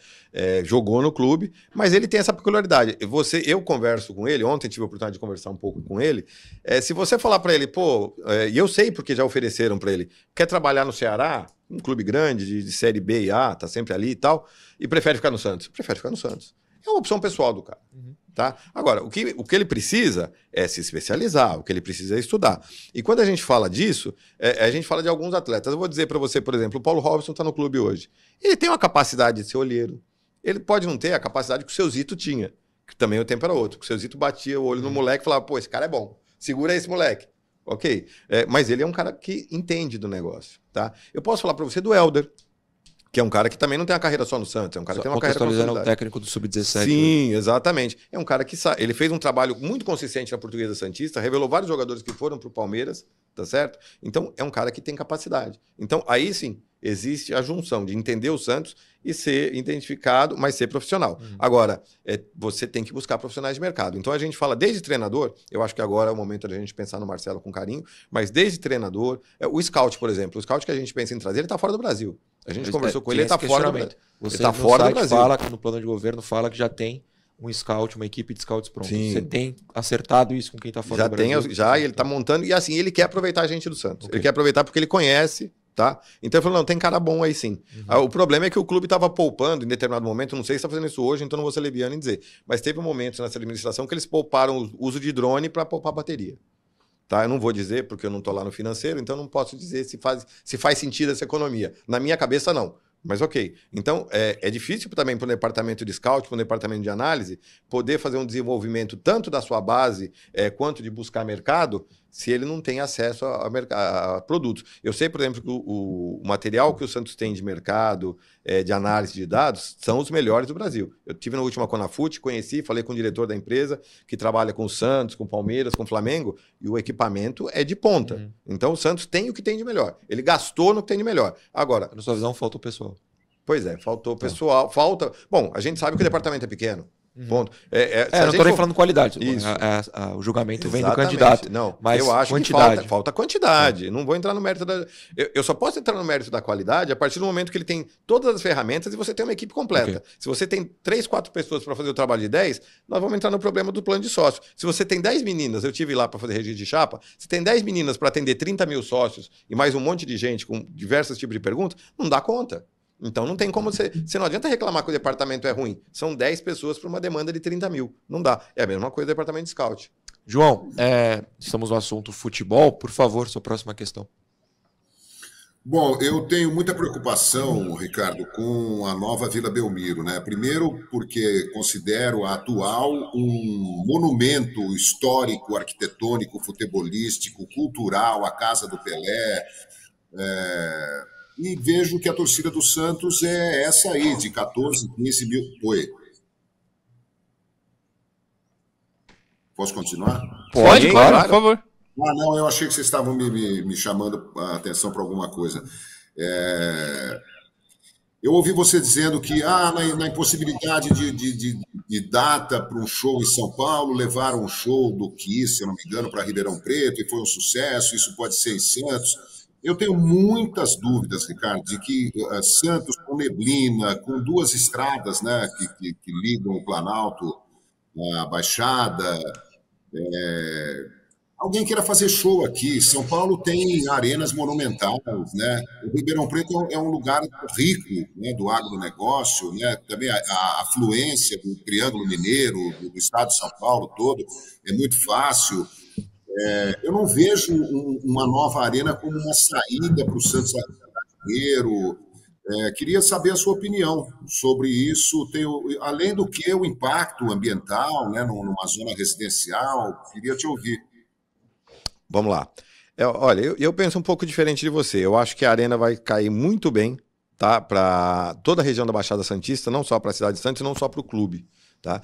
jogou no clube, mas ele tem essa peculiaridade. Eu converso com ele, ontem tive a oportunidade de conversar um pouco com ele, se você falar para ele, e eu sei porque já ofereceram para ele, quer trabalhar no Ceará, um clube grande, de Série B e A, tá sempre ali e tal, e prefere ficar no Santos? Prefere ficar no Santos. É uma opção pessoal do cara. Uhum. Tá? Agora, o que ele precisa é se especializar, o que ele precisa é estudar. E quando a gente fala disso, a gente fala de alguns atletas. Eu vou dizer para você, por exemplo, o Paulo Robson está no clube hoje. Ele tem uma capacidade de ser olheiro. Ele pode não ter a capacidade que o seu Zito tinha, que também o tempo era outro. Que o seu Zito batia o olho no moleque e falava, pô, esse cara é bom, segura esse moleque. Ok? Mas ele é um cara que entende do negócio. Tá? Eu posso falar para você do Helder, que é um cara que também não tem uma carreira só no Santos, é um cara que tem uma carreira consolidada. O técnico do Sub-17. Sim, exatamente. É um cara que ele fez um trabalho muito consistente na Portuguesa Santista, revelou vários jogadores que foram para o Palmeiras, tá certo? Então, é um cara que tem capacidade. Então, aí sim, existe a junção de entender o Santos e ser identificado, mas ser profissional. Agora, você tem que buscar profissionais de mercado. Então, a gente fala desde treinador, eu acho que agora é o momento da gente pensar no Marcelo com carinho, mas desde treinador, o scout, por exemplo, o scout que a gente pensa em trazer, ele está fora do Brasil. A gente conversou com ele, ele está fora do Brasil. Você está fora do Brasil. No plano de governo fala que já tem um scout, uma equipe de scouts pronta. Você tem acertado isso com quem está fora do Brasil? Já, e ele está montando, e assim, ele quer aproveitar a gente do Santos. Okay. Ele quer aproveitar porque ele conhece, tá? Então ele falou, não, tem cara bom aí sim. O problema é que o clube estava poupando em determinado momento, não sei se está fazendo isso hoje, então não vou ser leviano em dizer, mas teve um momento nessa administração que eles pouparam o uso de drone para poupar bateria. Tá? Eu não vou dizer, porque eu não estou lá no financeiro, então não posso dizer se faz sentido essa economia. Na minha cabeça, não. Mas ok. Então, é difícil também para o departamento de scout, para o departamento de análise, poder fazer um desenvolvimento tanto da sua base quanto de buscar mercado, se ele não tem acesso a produtos. Eu sei, por exemplo, que o material que o Santos tem de mercado, de análise de dados, são os melhores do Brasil. Eu tive na última Conafute, conheci, falei com o diretor da empresa, que trabalha com o Santos, com o Palmeiras, com o Flamengo, e o equipamento é de ponta. Então, o Santos tem o que tem de melhor. Ele gastou no que tem de melhor. Agora... Na sua visão, falta o pessoal. Pois é, faltou pessoal, falta... Bom, a gente sabe que o departamento é pequeno. Ponto. Não estou nem falando qualidade. Isso. O julgamento vem do Exatamente. candidato. Não, mas eu acho quantidade. que falta quantidade. Não vou entrar no mérito da... Eu só posso entrar no mérito da qualidade a partir do momento que ele tem todas as ferramentas e você tem uma equipe completa. Okay. Se você tem 3, 4 pessoas para fazer o trabalho de 10, nós vamos entrar no problema do plano de sócio. Se você tem 10 meninas, eu tive lá para fazer registro de chapa, se tem 10 meninas para atender 30 mil sócios e mais um monte de gente com diversos tipos de perguntas, não dá conta. Então não tem como você não adianta reclamar que o departamento é ruim. São 10 pessoas para uma demanda de 30 mil. Não dá. É a mesma coisa do departamento de scout. João, estamos no assunto futebol. Por favor, sua próxima questão. Bom, eu tenho muita preocupação, Ricardo, com a nova Vila Belmiro, né? Primeiro porque considero a atual um monumento histórico, arquitetônico, futebolístico, cultural, a Casa do Pelé. E vejo que a torcida do Santos é essa aí, de 14, 15 mil. Oi. Posso continuar? Pode, claro, por favor. Não, eu achei que vocês estavam me chamando a atenção para alguma coisa. Eu ouvi você dizendo que na impossibilidade de data para um show em São Paulo, levaram um show do Kiss, se eu não me engano, para Ribeirão Preto, e foi um sucesso, isso pode ser em Santos. Eu tenho muitas dúvidas, Ricardo, de que Santos, com neblina, com 2 estradas, né, que ligam o Planalto à Baixada, alguém queira fazer show aqui. São Paulo tem arenas monumentais, né? O Ribeirão Preto é um lugar rico, né, do agronegócio, né? Também a afluência do Triângulo Mineiro, do estado de São Paulo todo, é muito fácil. Eu não vejo uma nova arena como uma saída para o Santos brasileiro. Queria saber a sua opinião sobre isso. Além do que o impacto ambiental, né, numa zona residencial, queria te ouvir. Vamos lá. Olha, eu penso um pouco diferente de você. Eu acho que a arena vai cair muito bem, tá, para toda a região da Baixada Santista, não só para a cidade de Santos, não só para o clube. Tá?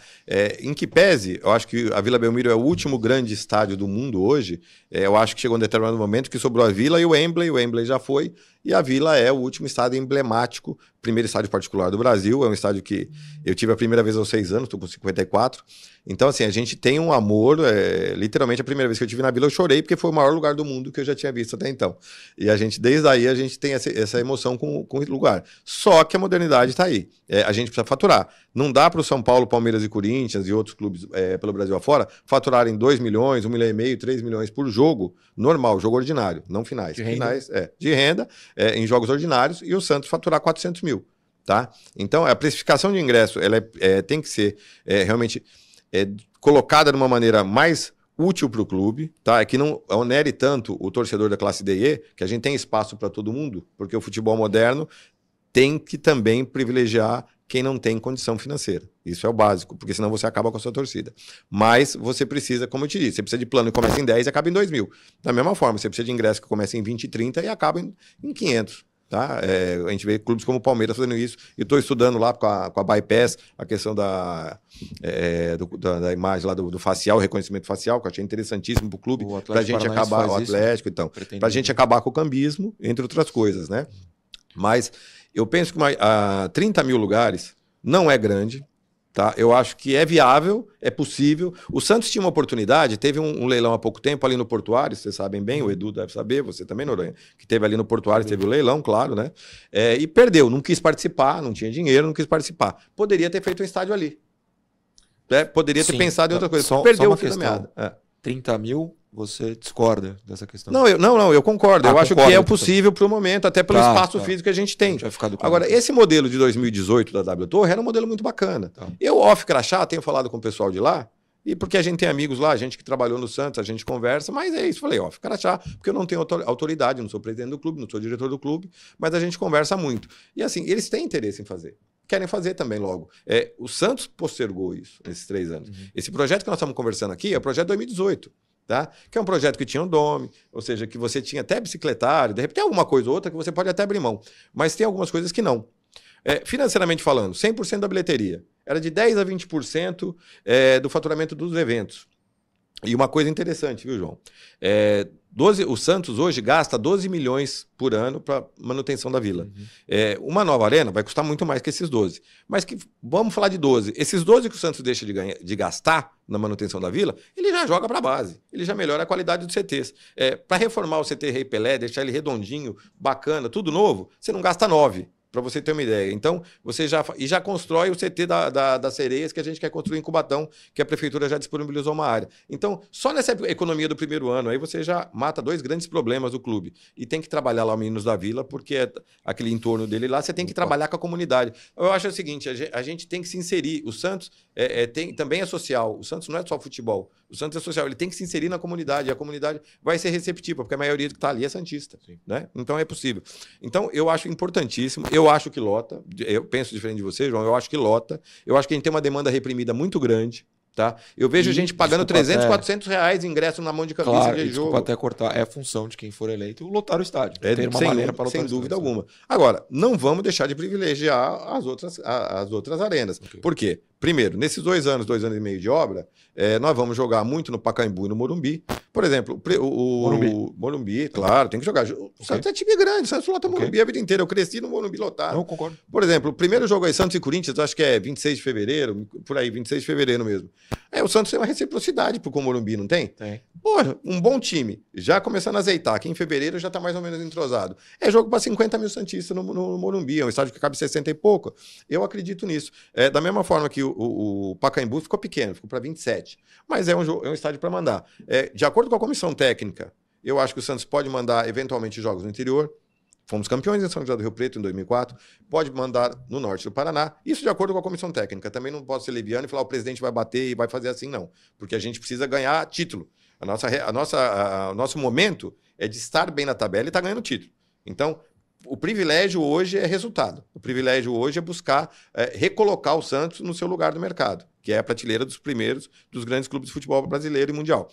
Em que pese, eu acho que a Vila Belmiro é o último grande estádio do mundo hoje. Eu acho que chegou um determinado momento que sobrou a Vila e o Wembley já foi, e a Vila é o último estádio emblemático, primeiro estádio particular do Brasil, é um estádio que eu tive a primeira vez aos 6 anos, estou com 54, então assim, a gente tem um amor, literalmente a primeira vez que eu estive na Vila eu chorei, porque foi o maior lugar do mundo que eu já tinha visto até então, e desde aí a gente tem essa emoção com o lugar, só que a modernidade está aí, a gente precisa faturar, não dá para o São Paulo, Palmeiras e Corinthians e outros clubes pelo Brasil afora faturarem 2 milhões, 1,5 milhão, 3 milhões por jogo, normal, jogo ordinário, não finais. De renda, em jogos ordinários, e o Santos faturar 400 mil. Tá? Então, a precificação de ingresso ela tem que ser realmente colocada de uma maneira mais útil para o clube, tá? Que não onere tanto o torcedor da classe D e E, que a gente tem espaço para todo mundo, porque o futebol moderno tem que também privilegiar quem não tem condição financeira. Isso é o básico, porque senão você acaba com a sua torcida. Mas você precisa, como eu te disse, você precisa de plano que começa em 10 e acaba em 2 mil. Da mesma forma, você precisa de ingresso que começa em 20 e 30 e acaba em 500. Tá? A gente vê clubes como o Palmeiras fazendo isso, e estou estudando lá com a Bypass a questão da imagem lá do facial, reconhecimento facial, que eu achei interessantíssimo para o clube, para a gente acabar, o Atlético, então, para a gente acabar com o cambismo, entre outras coisas, né? Mas eu penso que 30 mil lugares não é grande, tá? Eu acho que é viável, é possível. O Santos tinha uma oportunidade, teve um leilão há pouco tempo ali no Portuário, vocês sabem bem, o Edu deve saber, você também, Noronha, que teve ali no Portuário, teve o leilão, claro, né? E perdeu, não quis participar, não tinha dinheiro, não quis participar. Poderia ter feito um estádio ali. Poderia ter pensado em outra coisa. Perdeu o fio da meada. 30 mil, você discorda dessa questão? Não, eu concordo. Eu acho que é possível para o momento, até pelo espaço físico que a gente tem. Agora, esse modelo de 2018 da W Torre era um modelo muito bacana. Eu, off crachá, tenho falado com o pessoal de lá, e porque a gente tem amigos lá, a gente que trabalhou no Santos, a gente conversa, mas é isso. Falei, off crachá, porque eu não tenho autoridade, não sou presidente do clube, não sou diretor do clube, mas a gente conversa muito. E assim, eles têm interesse em fazer. Querem fazer também logo. O Santos postergou isso nesses 3 anos. Esse projeto que nós estamos conversando aqui é o projeto 2018. Tá? Que é um projeto que tinha um dome, ou seja, que você tinha até bicicletário, de repente tem alguma coisa ou outra que você pode até abrir mão, mas tem algumas coisas que não. Financeiramente falando, 100% da bilheteria, era de 10% a 20% do faturamento dos eventos. E uma coisa interessante, viu, João? O Santos hoje gasta 12 milhões por ano para manutenção da Vila. Uma nova arena vai custar muito mais que esses 12. Mas vamos falar de 12. Esses 12 que o Santos deixa de gastar na manutenção da Vila, ele já joga para a base. Ele já melhora a qualidade dos CTs. Para reformar o CT Rei Pelé, deixar ele redondinho, bacana, tudo novo, você não gasta 9. Para você ter uma ideia. Então, você já constrói o CT das Sereias que a gente quer construir em Cubatão, que a prefeitura já disponibilizou uma área. Então, só nessa economia do primeiro ano, aí você já mata 2 grandes problemas do clube. E tem que trabalhar lá o Meninos da Vila, porque aquele entorno dele lá, você tem que trabalhar com a comunidade. Eu acho o seguinte, a gente tem que se inserir. O Santos também é social. O Santos não é só futebol. O Santos é social. Ele tem que se inserir na comunidade. E a comunidade vai ser receptiva, porque a maioria que está ali é santista. Né? Então, é possível. Então, eu acho importantíssimo. Eu acho que lota, eu penso diferente de você, João, eu acho que lota, eu acho que a gente tem uma demanda reprimida muito grande, tá? Eu vejo gente pagando 300, 400 reais de ingresso na mão de camisa claro, de jogo. Desculpa até cortar, é a função de quem for eleito lotar o estádio. Ter uma maneira para lotar, sem dúvida alguma. Agora, não vamos deixar de privilegiar as outras arenas. Okay. Por quê? Primeiro, nesses 2 anos e meio de obra, nós vamos jogar muito no Pacaembu e no Morumbi. Por exemplo, Morumbi, claro, tem que jogar. O Santos é time grande, o Santos lota o Morumbi a vida inteira. Eu cresci no Morumbi lotado. Não, concordo. Por exemplo, o primeiro jogo aí, Santos e Corinthians, acho que é 26 de fevereiro, por aí, 26 de fevereiro mesmo. O Santos tem uma reciprocidade com o Morumbi, não tem? Tem. Porra, um bom time, já começando a azeitar, aqui em fevereiro já tá mais ou menos entrosado. É jogo para 50 mil santistas no Morumbi, é um estádio que cabe 60 e pouco. Eu acredito nisso. Da mesma forma que o Pacaembu ficou pequeno, ficou para 27. Mas é um estádio para mandar. De acordo com a comissão técnica, eu acho que o Santos pode mandar eventualmente jogos no interior. Fomos campeões em São José do Rio Preto em 2004. Pode mandar no norte do Paraná. Isso de acordo com a comissão técnica. Também não posso ser leviano e falar o presidente vai bater e vai fazer assim, não. Porque a gente precisa ganhar título. O nosso momento é de estar bem na tabela e estar ganhando título. Então, o privilégio hoje é resultado. O privilégio hoje é buscar recolocar o Santos no seu lugar do mercado, que é a prateleira dos primeiros dos grandes clubes de futebol brasileiro e mundial.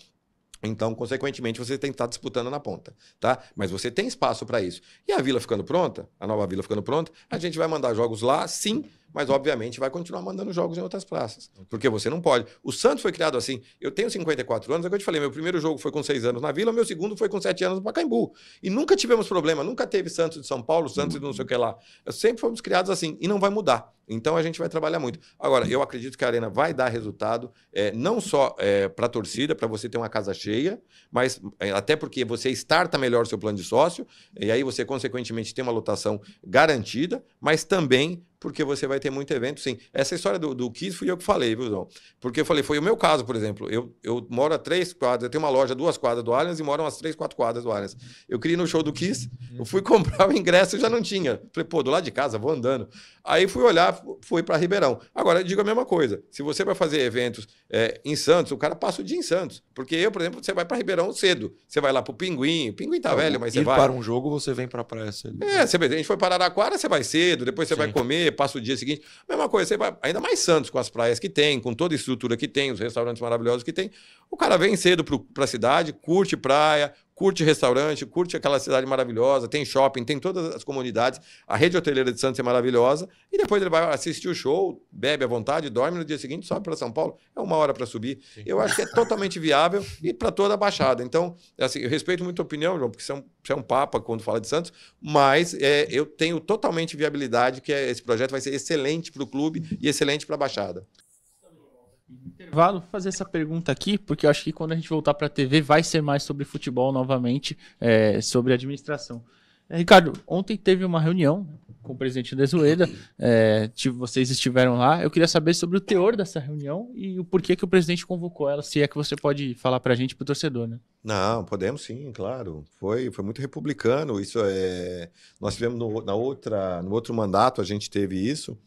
Então, consequentemente, você tem que estar disputando na ponta, tá? Mas você tem espaço para isso. E a Vila ficando pronta, a nova Vila ficando pronta, a gente vai mandar jogos lá, sim, mas obviamente vai continuar mandando jogos em outras praças. Porque você não pode. O Santos foi criado assim. Eu tenho 54 anos, é o que eu te falei, meu primeiro jogo foi com 6 anos na Vila, meu segundo foi com 7 anos no Pacaembu. E nunca tivemos problema, nunca teve Santos de São Paulo, Santos de não sei o que lá. Sempre fomos criados assim, e não vai mudar. Então a gente vai trabalhar muito. Agora, eu acredito que a Arena vai dar resultado, não só para a torcida, para você ter uma casa cheia, mas até porque você starta melhor o seu plano de sócio, e aí você, consequentemente, tem uma lotação garantida, mas também porque você vai ter muito evento, sim. Essa história do Kiss fui eu que falei, viu, João? Porque eu falei, foi o meu caso, por exemplo. Eu moro a 3 quadras, eu tenho uma loja, 2 quadras do Allianz e moro umas 3, 4 quadras do Allianz. Eu queria ir no show do Kiss, eu fui comprar o ingresso e já não tinha. Falei, pô, do lado de casa, vou andando. Aí fui olhar, fui para Ribeirão. Agora, eu digo a mesma coisa. Se você vai fazer eventos em Santos, o cara passa o dia em Santos. Porque eu, por exemplo, você vai para Ribeirão cedo. Você vai lá pro Pinguim. O Pinguim tá velho, mas você vai. Para um jogo, você vem para a praia cedo. A gente foi para Araraquara, você vai cedo, depois você vai comer, passa o dia seguinte. Mesma coisa, você vai, ainda mais Santos, com as praias que tem, com toda a estrutura que tem, os restaurantes maravilhosos que tem. O cara vem cedo para a cidade, curte praia, curte restaurante, curte aquela cidade maravilhosa, tem shopping, tem todas as comunidades. A rede hoteleira de Santos é maravilhosa. E depois ele vai assistir o show, bebe à vontade, dorme no dia seguinte, sobe para São Paulo. É 1 hora para subir. Sim. Eu acho que é totalmente viável e para toda a Baixada. Então, assim, eu respeito muito a opinião, João, porque você é um papa quando fala de Santos, mas eu tenho totalmente viabilidade que esse projeto vai ser excelente para o clube e excelente para a Baixada. Intervalo, fazer essa pergunta aqui, porque eu acho que quando a gente voltar para a TV vai ser mais sobre futebol novamente, sobre administração. Ricardo, ontem teve uma reunião com o presidente da Desueda, vocês estiveram lá, eu queria saber sobre o teor dessa reunião e o porquê que o presidente convocou ela, se é que você pode falar para a gente, para o torcedor, né? Não, podemos sim, claro. Foi muito republicano, isso nós tivemos no outro mandato, a gente teve isso,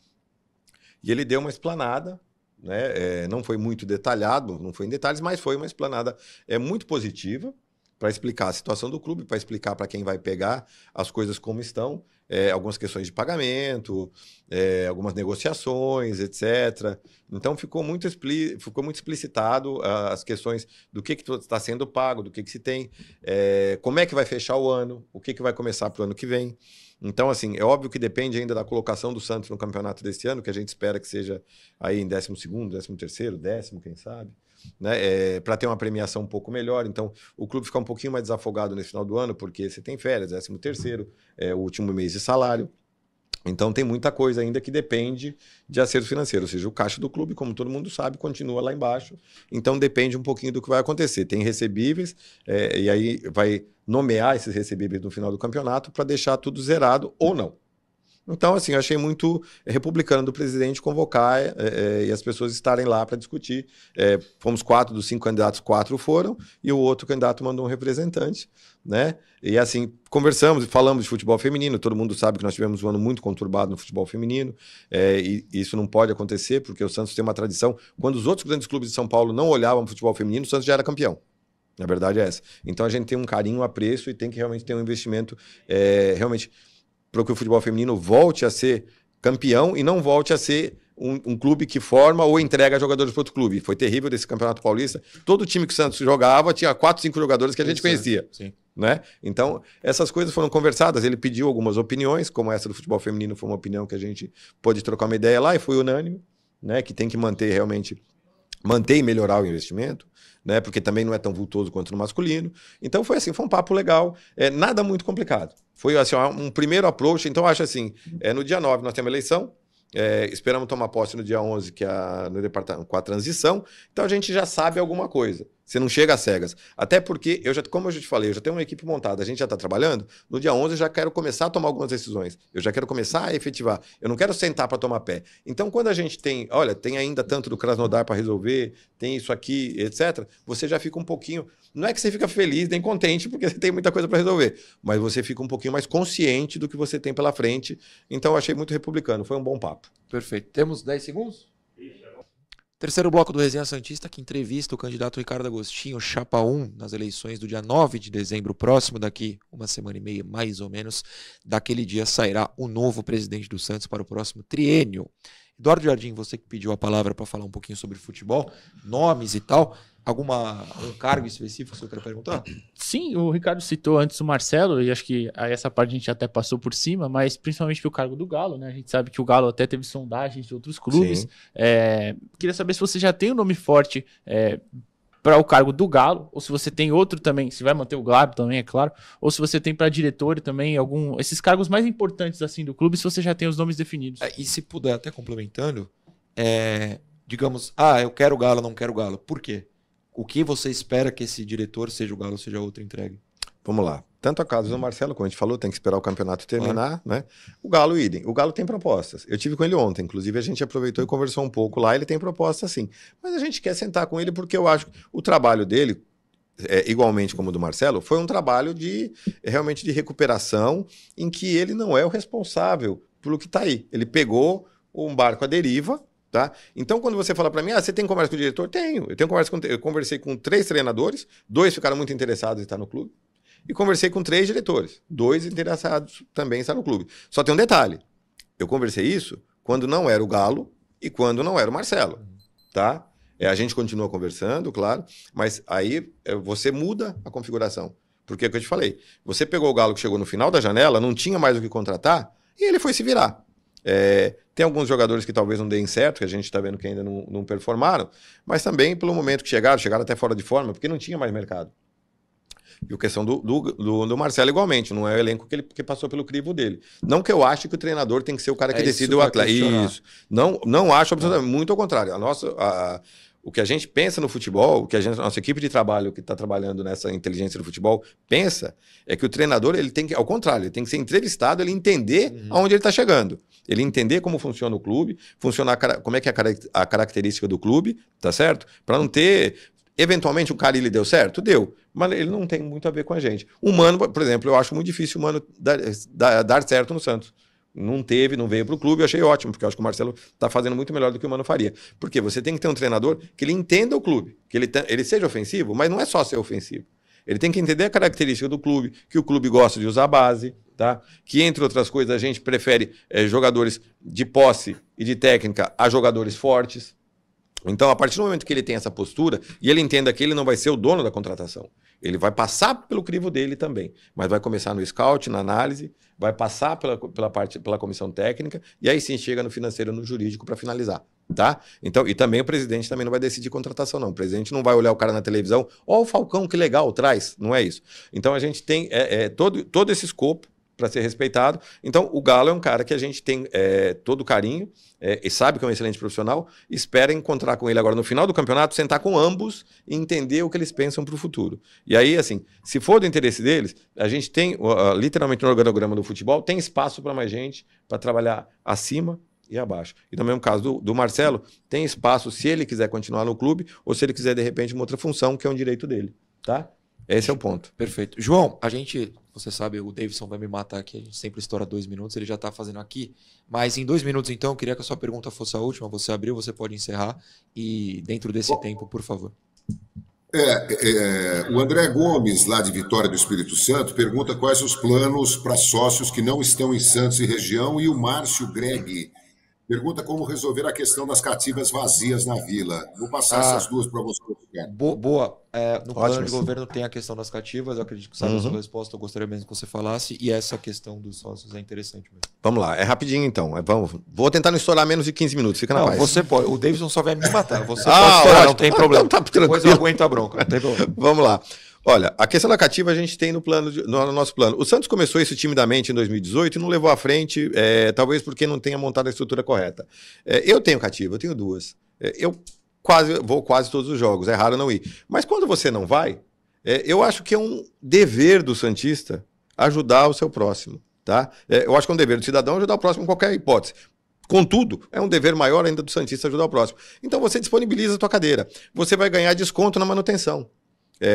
e ele deu uma explanada, né? Não foi muito detalhado, não foi em detalhes, mas foi uma explanada muito positiva para explicar a situação do clube, para explicar para quem vai pegar as coisas como estão. algumas questões de pagamento, algumas negociações, etc. Então ficou muito explicitado as questões do que está sendo pago, do que se tem, como é que vai fechar o ano, o que vai começar para o ano que vem. Então, assim, é óbvio que depende ainda da colocação do Santos no campeonato desse ano, que a gente espera que seja aí em 12º, 13º, 10º, quem sabe, né? Para ter uma premiação um pouco melhor. Então, o clube fica um pouquinho mais desafogado nesse final do ano, porque você tem férias, 13º, o último mês de salário. Então tem muita coisa ainda que depende de acerto financeiro, ou seja, o caixa do clube, como todo mundo sabe, continua lá embaixo, então depende um pouquinho do que vai acontecer. Tem recebíveis, e aí vai nomear esses recebíveis no final do campeonato para deixar tudo zerado ou não. Então, assim, eu achei muito republicano do presidente convocar e as pessoas estarem lá para discutir. Fomos 4 dos 5 candidatos, 4 foram, e o outro candidato mandou um representante, né? E assim, conversamos e falamos de futebol feminino. Todo mundo sabe que nós tivemos um ano muito conturbado no futebol feminino, e isso não pode acontecer, porque o Santos tem uma tradição. Quando os outros grandes clubes de São Paulo não olhavam para o futebol feminino, o Santos já era campeão. Na verdade é essa. Então a gente tem um carinho, um apreço e tem que realmente ter um investimento realmente para que o futebol feminino volte a ser campeão e não volte a ser um clube que forma ou entrega jogadores para outro clube. Foi terrível desse Campeonato Paulista. Todo time que o Santos jogava tinha 4, 5 jogadores que a gente conhecia. Sim. Né? Então, essas coisas foram conversadas. Ele pediu algumas opiniões, como essa do futebol feminino foi uma opinião que a gente pôde trocar uma ideia lá e foi unânime, né? Que tem que manter e melhorar o investimento, né? Porque também não é tão vultoso quanto no masculino. Então foi assim, foi um papo legal, nada muito complicado. Foi assim, um primeiro approach. Então acho assim, no dia 9 nós temos eleição, esperamos tomar posse no dia 11, que é no departamento com a transição. Então a gente já sabe alguma coisa. Você não chega às cegas. Até porque, como eu já te falei, eu já tenho uma equipe montada, a gente já está trabalhando. No dia 11 eu já quero começar a tomar algumas decisões. Eu já quero começar a efetivar. Eu não quero sentar para tomar pé. Então, quando a gente tem ainda tanto do Krasnodar para resolver, tem isso aqui, etc., você já fica um pouquinho... Não é que você fica feliz nem contente, porque você tem muita coisa para resolver, mas você fica um pouquinho mais consciente do que você tem pela frente. Então, eu achei muito republicano. Foi um bom papo. Perfeito. Temos 10 segundos? Terceiro bloco do Resenha Santista, que entrevista o candidato Ricardo Agostinho, chapa 1, nas eleições do dia 9 de dezembro próximo, daqui uma semana e meia, mais ou menos. Daquele dia sairá o novo presidente do Santos para o próximo triênio. Eduardo Jardim, você que pediu a palavra para falar um pouquinho sobre futebol, nomes e tal, um cargo específico que você quer perguntar? Sim, o Ricardo citou antes o Marcelo, e acho que essa parte a gente até passou por cima, mas principalmente pelo cargo do Galo, né? A gente sabe que o Galo até teve sondagens de outros clubes. Queria saber se você já tem um nome forte para o cargo do Galo, ou se você tem outro também, se vai manter o Galo também, é claro, ou se você tem para diretor também, esses cargos mais importantes assim do clube, se você já tem os nomes definidos. E se puder, até complementando, digamos, eu quero o Galo, não quero o Galo. Por quê? O que você espera que esse diretor, seja o Galo, seja outro, entregue? Vamos lá. Tanto a caso do Marcelo, como a gente falou, tem que esperar o campeonato terminar, né? O Galo, idem. O Galo tem propostas. Eu tive com ele ontem, inclusive a gente aproveitou e conversou um pouco lá, ele tem proposta sim. Mas a gente quer sentar com ele porque eu acho que o trabalho dele, igualmente como o do Marcelo, foi um trabalho realmente de recuperação em que ele não é o responsável pelo que está aí. Ele pegou um barco à deriva. Tá? Então, quando você fala para mim, você tem conversa com o diretor? Tenho. Eu conversei com 3 treinadores, 2 ficaram muito interessados em estar no clube, e conversei com 3 diretores, 2 interessados também em estar no clube. Só tem um detalhe, eu conversei isso quando não era o Galo e quando não era o Marcelo. Tá? A gente continua conversando, claro, mas aí você muda a configuração. Porque é o que eu te falei, você pegou o Galo que chegou no final da janela, não tinha mais o que contratar, e ele foi se virar. Tem alguns jogadores que talvez não deem certo, que a gente está vendo que ainda não performaram, mas também pelo momento que chegaram até fora de forma, porque não tinha mais mercado. E a questão do Marcelo igualmente, não é o elenco que passou pelo crivo dele. Não que eu ache que o treinador tem que ser o cara que decide o atleta. Isso. Não acho absolutamente, muito ao contrário. O que a gente pensa no futebol, o que a nossa equipe de trabalho que está trabalhando nessa inteligência do futebol pensa, é que o treinador, ele tem que, ao contrário, ele tem que ser entrevistado, ele entender aonde ele está chegando. Ele entender como funciona o clube, como é que é a característica do clube, tá certo? Para não ter... Eventualmente o Carille deu certo? Deu. Mas ele não tem muito a ver com a gente. O Mano, por exemplo, eu acho muito difícil o Mano dar certo no Santos. Não veio para o clube, eu achei ótimo, porque eu acho que o Marcelo está fazendo muito melhor do que o Mano faria. Porque você tem que ter um treinador que ele entenda o clube, que ele seja ofensivo, mas não é só ser ofensivo. Ele tem que entender a característica do clube, que o clube gosta de usar a base, tá? Que, entre outras coisas, a gente prefere jogadores de posse e de técnica a jogadores fortes. Então, a partir do momento que ele tem essa postura, e ele entenda que ele não vai ser o dono da contratação, ele vai passar pelo crivo dele também, mas vai começar no scout, na análise, vai passar pela comissão técnica, e aí sim chega no financeiro, no jurídico para finalizar, tá? Então, e também o presidente também não vai decidir contratação, não. O presidente não vai olhar o cara na televisão, ó, o Falcão, que legal, traz. Não é isso. Então, a gente tem todo esse escopo para ser respeitado. Então, o Galo é um cara que a gente tem todo carinho, e sabe que é um excelente profissional, espera encontrar com ele agora no final do campeonato, sentar com ambos e entender o que eles pensam para o futuro. E aí, assim, se for do interesse deles, a gente tem, literalmente no organograma do futebol, tem espaço para mais gente para trabalhar acima e abaixo. E no mesmo caso do Marcelo, tem espaço se ele quiser continuar no clube ou se ele quiser, de repente, uma outra função, que é um direito dele, tá? Esse é o ponto. Perfeito. João, você sabe, o Davidson vai me matar aqui, a gente sempre estoura 2 minutos, ele já está fazendo aqui, mas em 2 minutos então, eu queria que a sua pergunta fosse a última, você abriu, você pode encerrar, e dentro desse tempo, por favor. O André Gomes, lá de Vitória do Espírito Santo, pergunta quais os planos para sócios que não estão em Santos e região, e o Márcio Greg pergunta como resolver a questão das cativas vazias na Vila. Vou passar essas duas para você. Boa. No plano de governo tem a questão das cativas, eu acredito que sabe a sua resposta, eu gostaria mesmo que você falasse, e essa questão dos sócios é interessante mesmo. Vamos lá, é rapidinho então. Vou tentar não estourar menos de 15 minutos, fica na paz. Você pode, o Davidson só vai me matar, você pode estourar, não tem problema. Tá Depois eu aguento a bronca, não tem problema. Vamos lá. Olha, a questão da cativa a gente tem no nosso plano. O Santos começou isso timidamente em 2018 e não levou à frente, talvez porque não tenha montado a estrutura correta. Eu tenho cativa, eu tenho 2. Eu vou quase todos os jogos, é raro não ir. Mas quando você não vai, eu acho que é um dever do santista ajudar o seu próximo, tá? Eu acho que é um dever do cidadão ajudar o próximo em qualquer hipótese. Contudo, é um dever maior ainda do santista ajudar o próximo. Então você disponibiliza a tua cadeira. Você vai ganhar desconto na manutenção.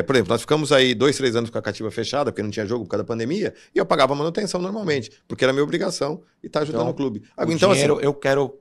Por exemplo, nós ficamos aí 2, 3 anos com a cativa fechada, porque não tinha jogo por causa da pandemia, e eu pagava manutenção normalmente, porque era minha obrigação e tá ajudando o clube. Então, dinheiro, assim, eu quero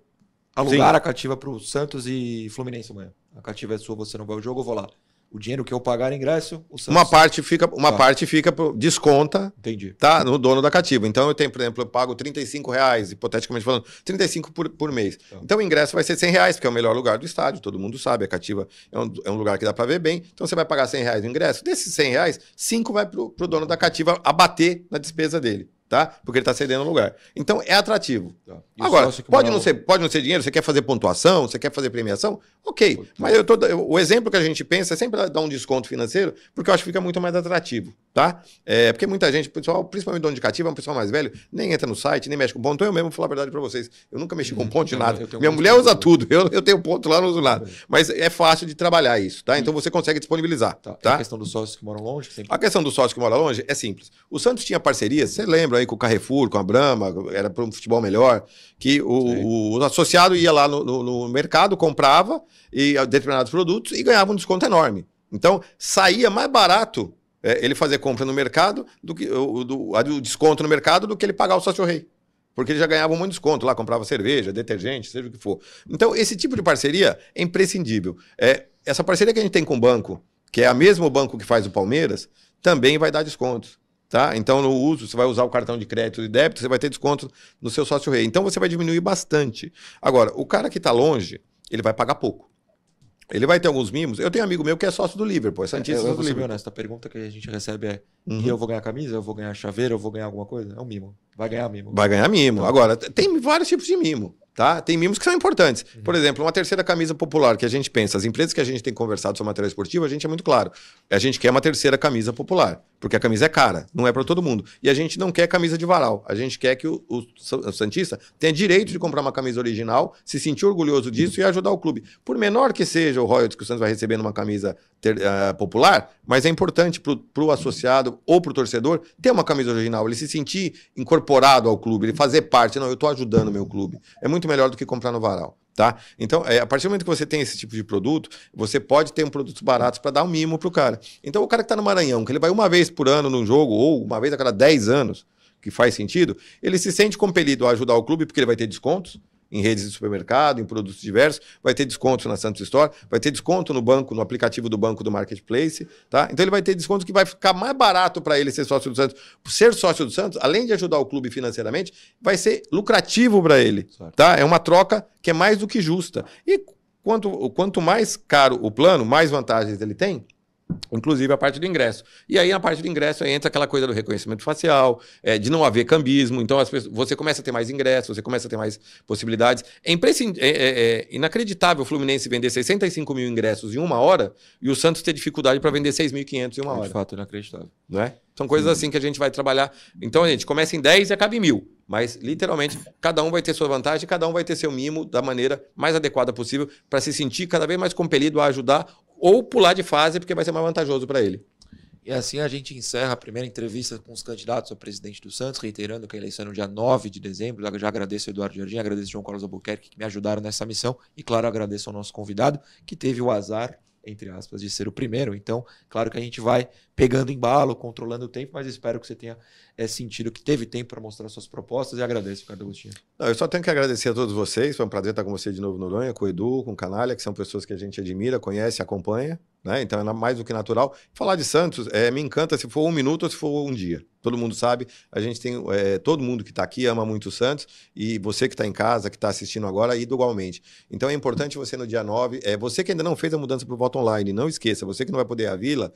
alugar a cativa para o Santos e Fluminense amanhã. A cativa é sua, você não vai ao jogo, eu vou lá. O dinheiro que eu pagar em ingresso, o Santos... parte fica desconta, entendi, tá, no dono da cativa. Então eu tenho, por exemplo, eu pago R$35, hipoteticamente falando, 35 por mês. Tá. Então o ingresso vai ser R$100, porque é o melhor lugar do estádio, todo mundo sabe, a cativa é um lugar que dá para ver bem. Então você vai pagar R$100 no ingresso. Desses R$100, 5 vai pro dono da cativa abater na despesa dele. Tá? Porque ele está cedendo o lugar. Então é atrativo. Tá. Agora, pode não ser dinheiro, você quer fazer pontuação, você quer fazer premiação? Ok. Mas o exemplo que a gente pensa é sempre dar um desconto financeiro, porque eu acho que fica muito mais atrativo. Tá? Porque muita gente, pessoal, principalmente dono de cativa, é um pessoal mais velho, nem entra no site, nem mexe com ponto. Eu mesmo vou falar a verdade para vocês. Eu nunca mexi com ponto de nada. Minha mulher usa tudo. Eu tenho ponto lá, não uso nada. Mas é fácil de trabalhar isso. Tá? Então você consegue disponibilizar. Tá? A questão dos sócios que moram longe? A questão dos sócios que moram longe é simples. O Santos tinha parcerias, você lembra aí com o Carrefour, com a Brahma, era para um futebol melhor, que o associado ia lá no mercado, comprava determinados produtos e ganhava um desconto enorme. Então, saía mais barato ele fazer compra no mercado do que o desconto no mercado do que ele pagar o sócio-rei. Porque ele já ganhava um monte de desconto lá, comprava cerveja, detergente, seja o que for. Então, esse tipo de parceria é imprescindível. Essa parceria que a gente tem com o banco, que é o mesmo banco que faz o Palmeiras, também vai dar descontos. Tá? Então, no uso, você vai usar o cartão de crédito e débito, você vai ter desconto no seu sócio-rei. Então, você vai diminuir bastante. Agora, o cara que está longe, ele vai pagar pouco. Ele vai ter alguns mimos. Eu tenho um amigo meu que é sócio do Liverpool, é santista do Liverpool. Honesto, a pergunta que a gente recebe é: e eu vou ganhar camisa, eu vou ganhar chaveiro, eu vou ganhar alguma coisa? É um mimo. Vai ganhar mimo. Vai ganhar mimo. Então, agora, tem vários tipos de mimo. Tá? Tem mimos que são importantes. Por exemplo, uma terceira camisa popular que a gente pensa, as empresas que a gente tem conversado sobre material esportivo, a gente é muito claro. A gente quer uma terceira camisa popular, porque a camisa é cara, não é para todo mundo. E a gente não quer camisa de varal. A gente quer que o santista tenha direito de comprar uma camisa original, se sentir orgulhoso disso e ajudar o clube. Por menor que seja o royalties que o Santos vai receber numa camisa popular, mas é importante para o associado ou para o torcedor ter uma camisa original, ele se sentir incorporado ao clube, ele fazer parte. Não, eu estou ajudando o meu clube. É muito melhor do que comprar no varal. Tá? Então, a partir do momento que você tem esse tipo de produto, você pode ter produtos baratos para dar um mimo pro cara. Então, o cara que está no Maranhão, que ele vai uma vez por ano num jogo, ou uma vez a cada 10 anos, que faz sentido, ele se sente compelido a ajudar o clube porque ele vai ter descontos. em redes de supermercado, em produtos diversos, vai ter desconto na Santos Store, vai ter desconto no banco, no aplicativo do banco do Marketplace, tá? Então ele vai ter desconto que vai ficar mais barato para ele ser sócio do Santos. Ser sócio do Santos, além de ajudar o clube financeiramente, vai ser lucrativo para ele, tá? É uma troca que é mais do que justa. E quanto mais caro o plano, mais vantagens ele tem, inclusive a parte do ingresso. E aí, na parte do ingresso, entra aquela coisa do reconhecimento facial, de não haver cambismo. Então, você começa a ter mais ingressos, você começa a ter mais possibilidades. É inacreditável o Fluminense vender 65 mil ingressos em 1 hora e o Santos ter dificuldade para vender 6.500 em 1 hora. De fato, inacreditável. Não é? São coisas assim que a gente vai trabalhar. Então, a gente começa em 10 e acaba em 1.000. Mas, literalmente, cada um vai ter sua vantagem, cada um vai ter seu mimo da maneira mais adequada possível para se sentir cada vez mais compelido a ajudar ou pular de fase, porque vai ser mais vantajoso para ele. E assim a gente encerra a primeira entrevista com os candidatos a presidente do Santos, reiterando que a eleição é no dia 9 de dezembro. Eu já agradeço ao Eduardo Jardim, agradeço ao João Carlos Albuquerque, que me ajudaram nessa missão. E, claro, agradeço ao nosso convidado, que teve o azar, entre aspas, de ser o primeiro. Então, claro que a gente vai pegando embalo, controlando o tempo, mas espero que você tenha sentido que teve tempo para mostrar suas propostas e agradeço, Ricardo Agostinho. Não, eu só tenho que agradecer a todos vocês, foi um prazer estar com você de novo no Noronha, com o Edu, com o Canalha, que são pessoas que a gente admira, conhece, acompanha, né? Então é mais do que natural. Falar de Santos me encanta se for 1 minuto ou se for um dia. Todo mundo sabe, a gente tem, todo mundo que está aqui ama muito o Santos e você que está em casa, que está assistindo agora, igualmente. Então é importante você no dia 9, você que ainda não fez a mudança para o voto online, não esqueça, você que não vai poder ir à Vila,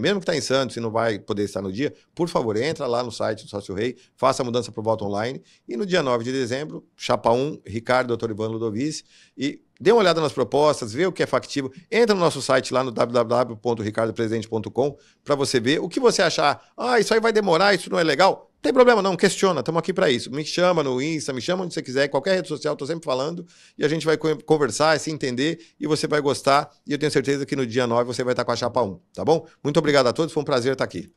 mesmo que está em Santos e não vai poder estar no dia, por favor, entra lá no site do Sócio Rei, faça a mudança para o voto online e no dia 9 de dezembro, Chapa 1, Ricardo, Dr. Ivan Ludovici, e dê uma olhada nas propostas, vê o que é factível, entra no nosso site lá no www.ricardopresidente.com para você ver o que você achar. Isso aí vai demorar, isso não é legal. Não tem problema não, questiona, estamos aqui para isso. Me chama no Insta, me chama onde você quiser, qualquer rede social, estou sempre falando, e a gente vai conversar, se entender, e você vai gostar, e eu tenho certeza que no dia 9 você vai estar com a Chapa 1, tá bom? Muito obrigado a todos, foi um prazer estar aqui.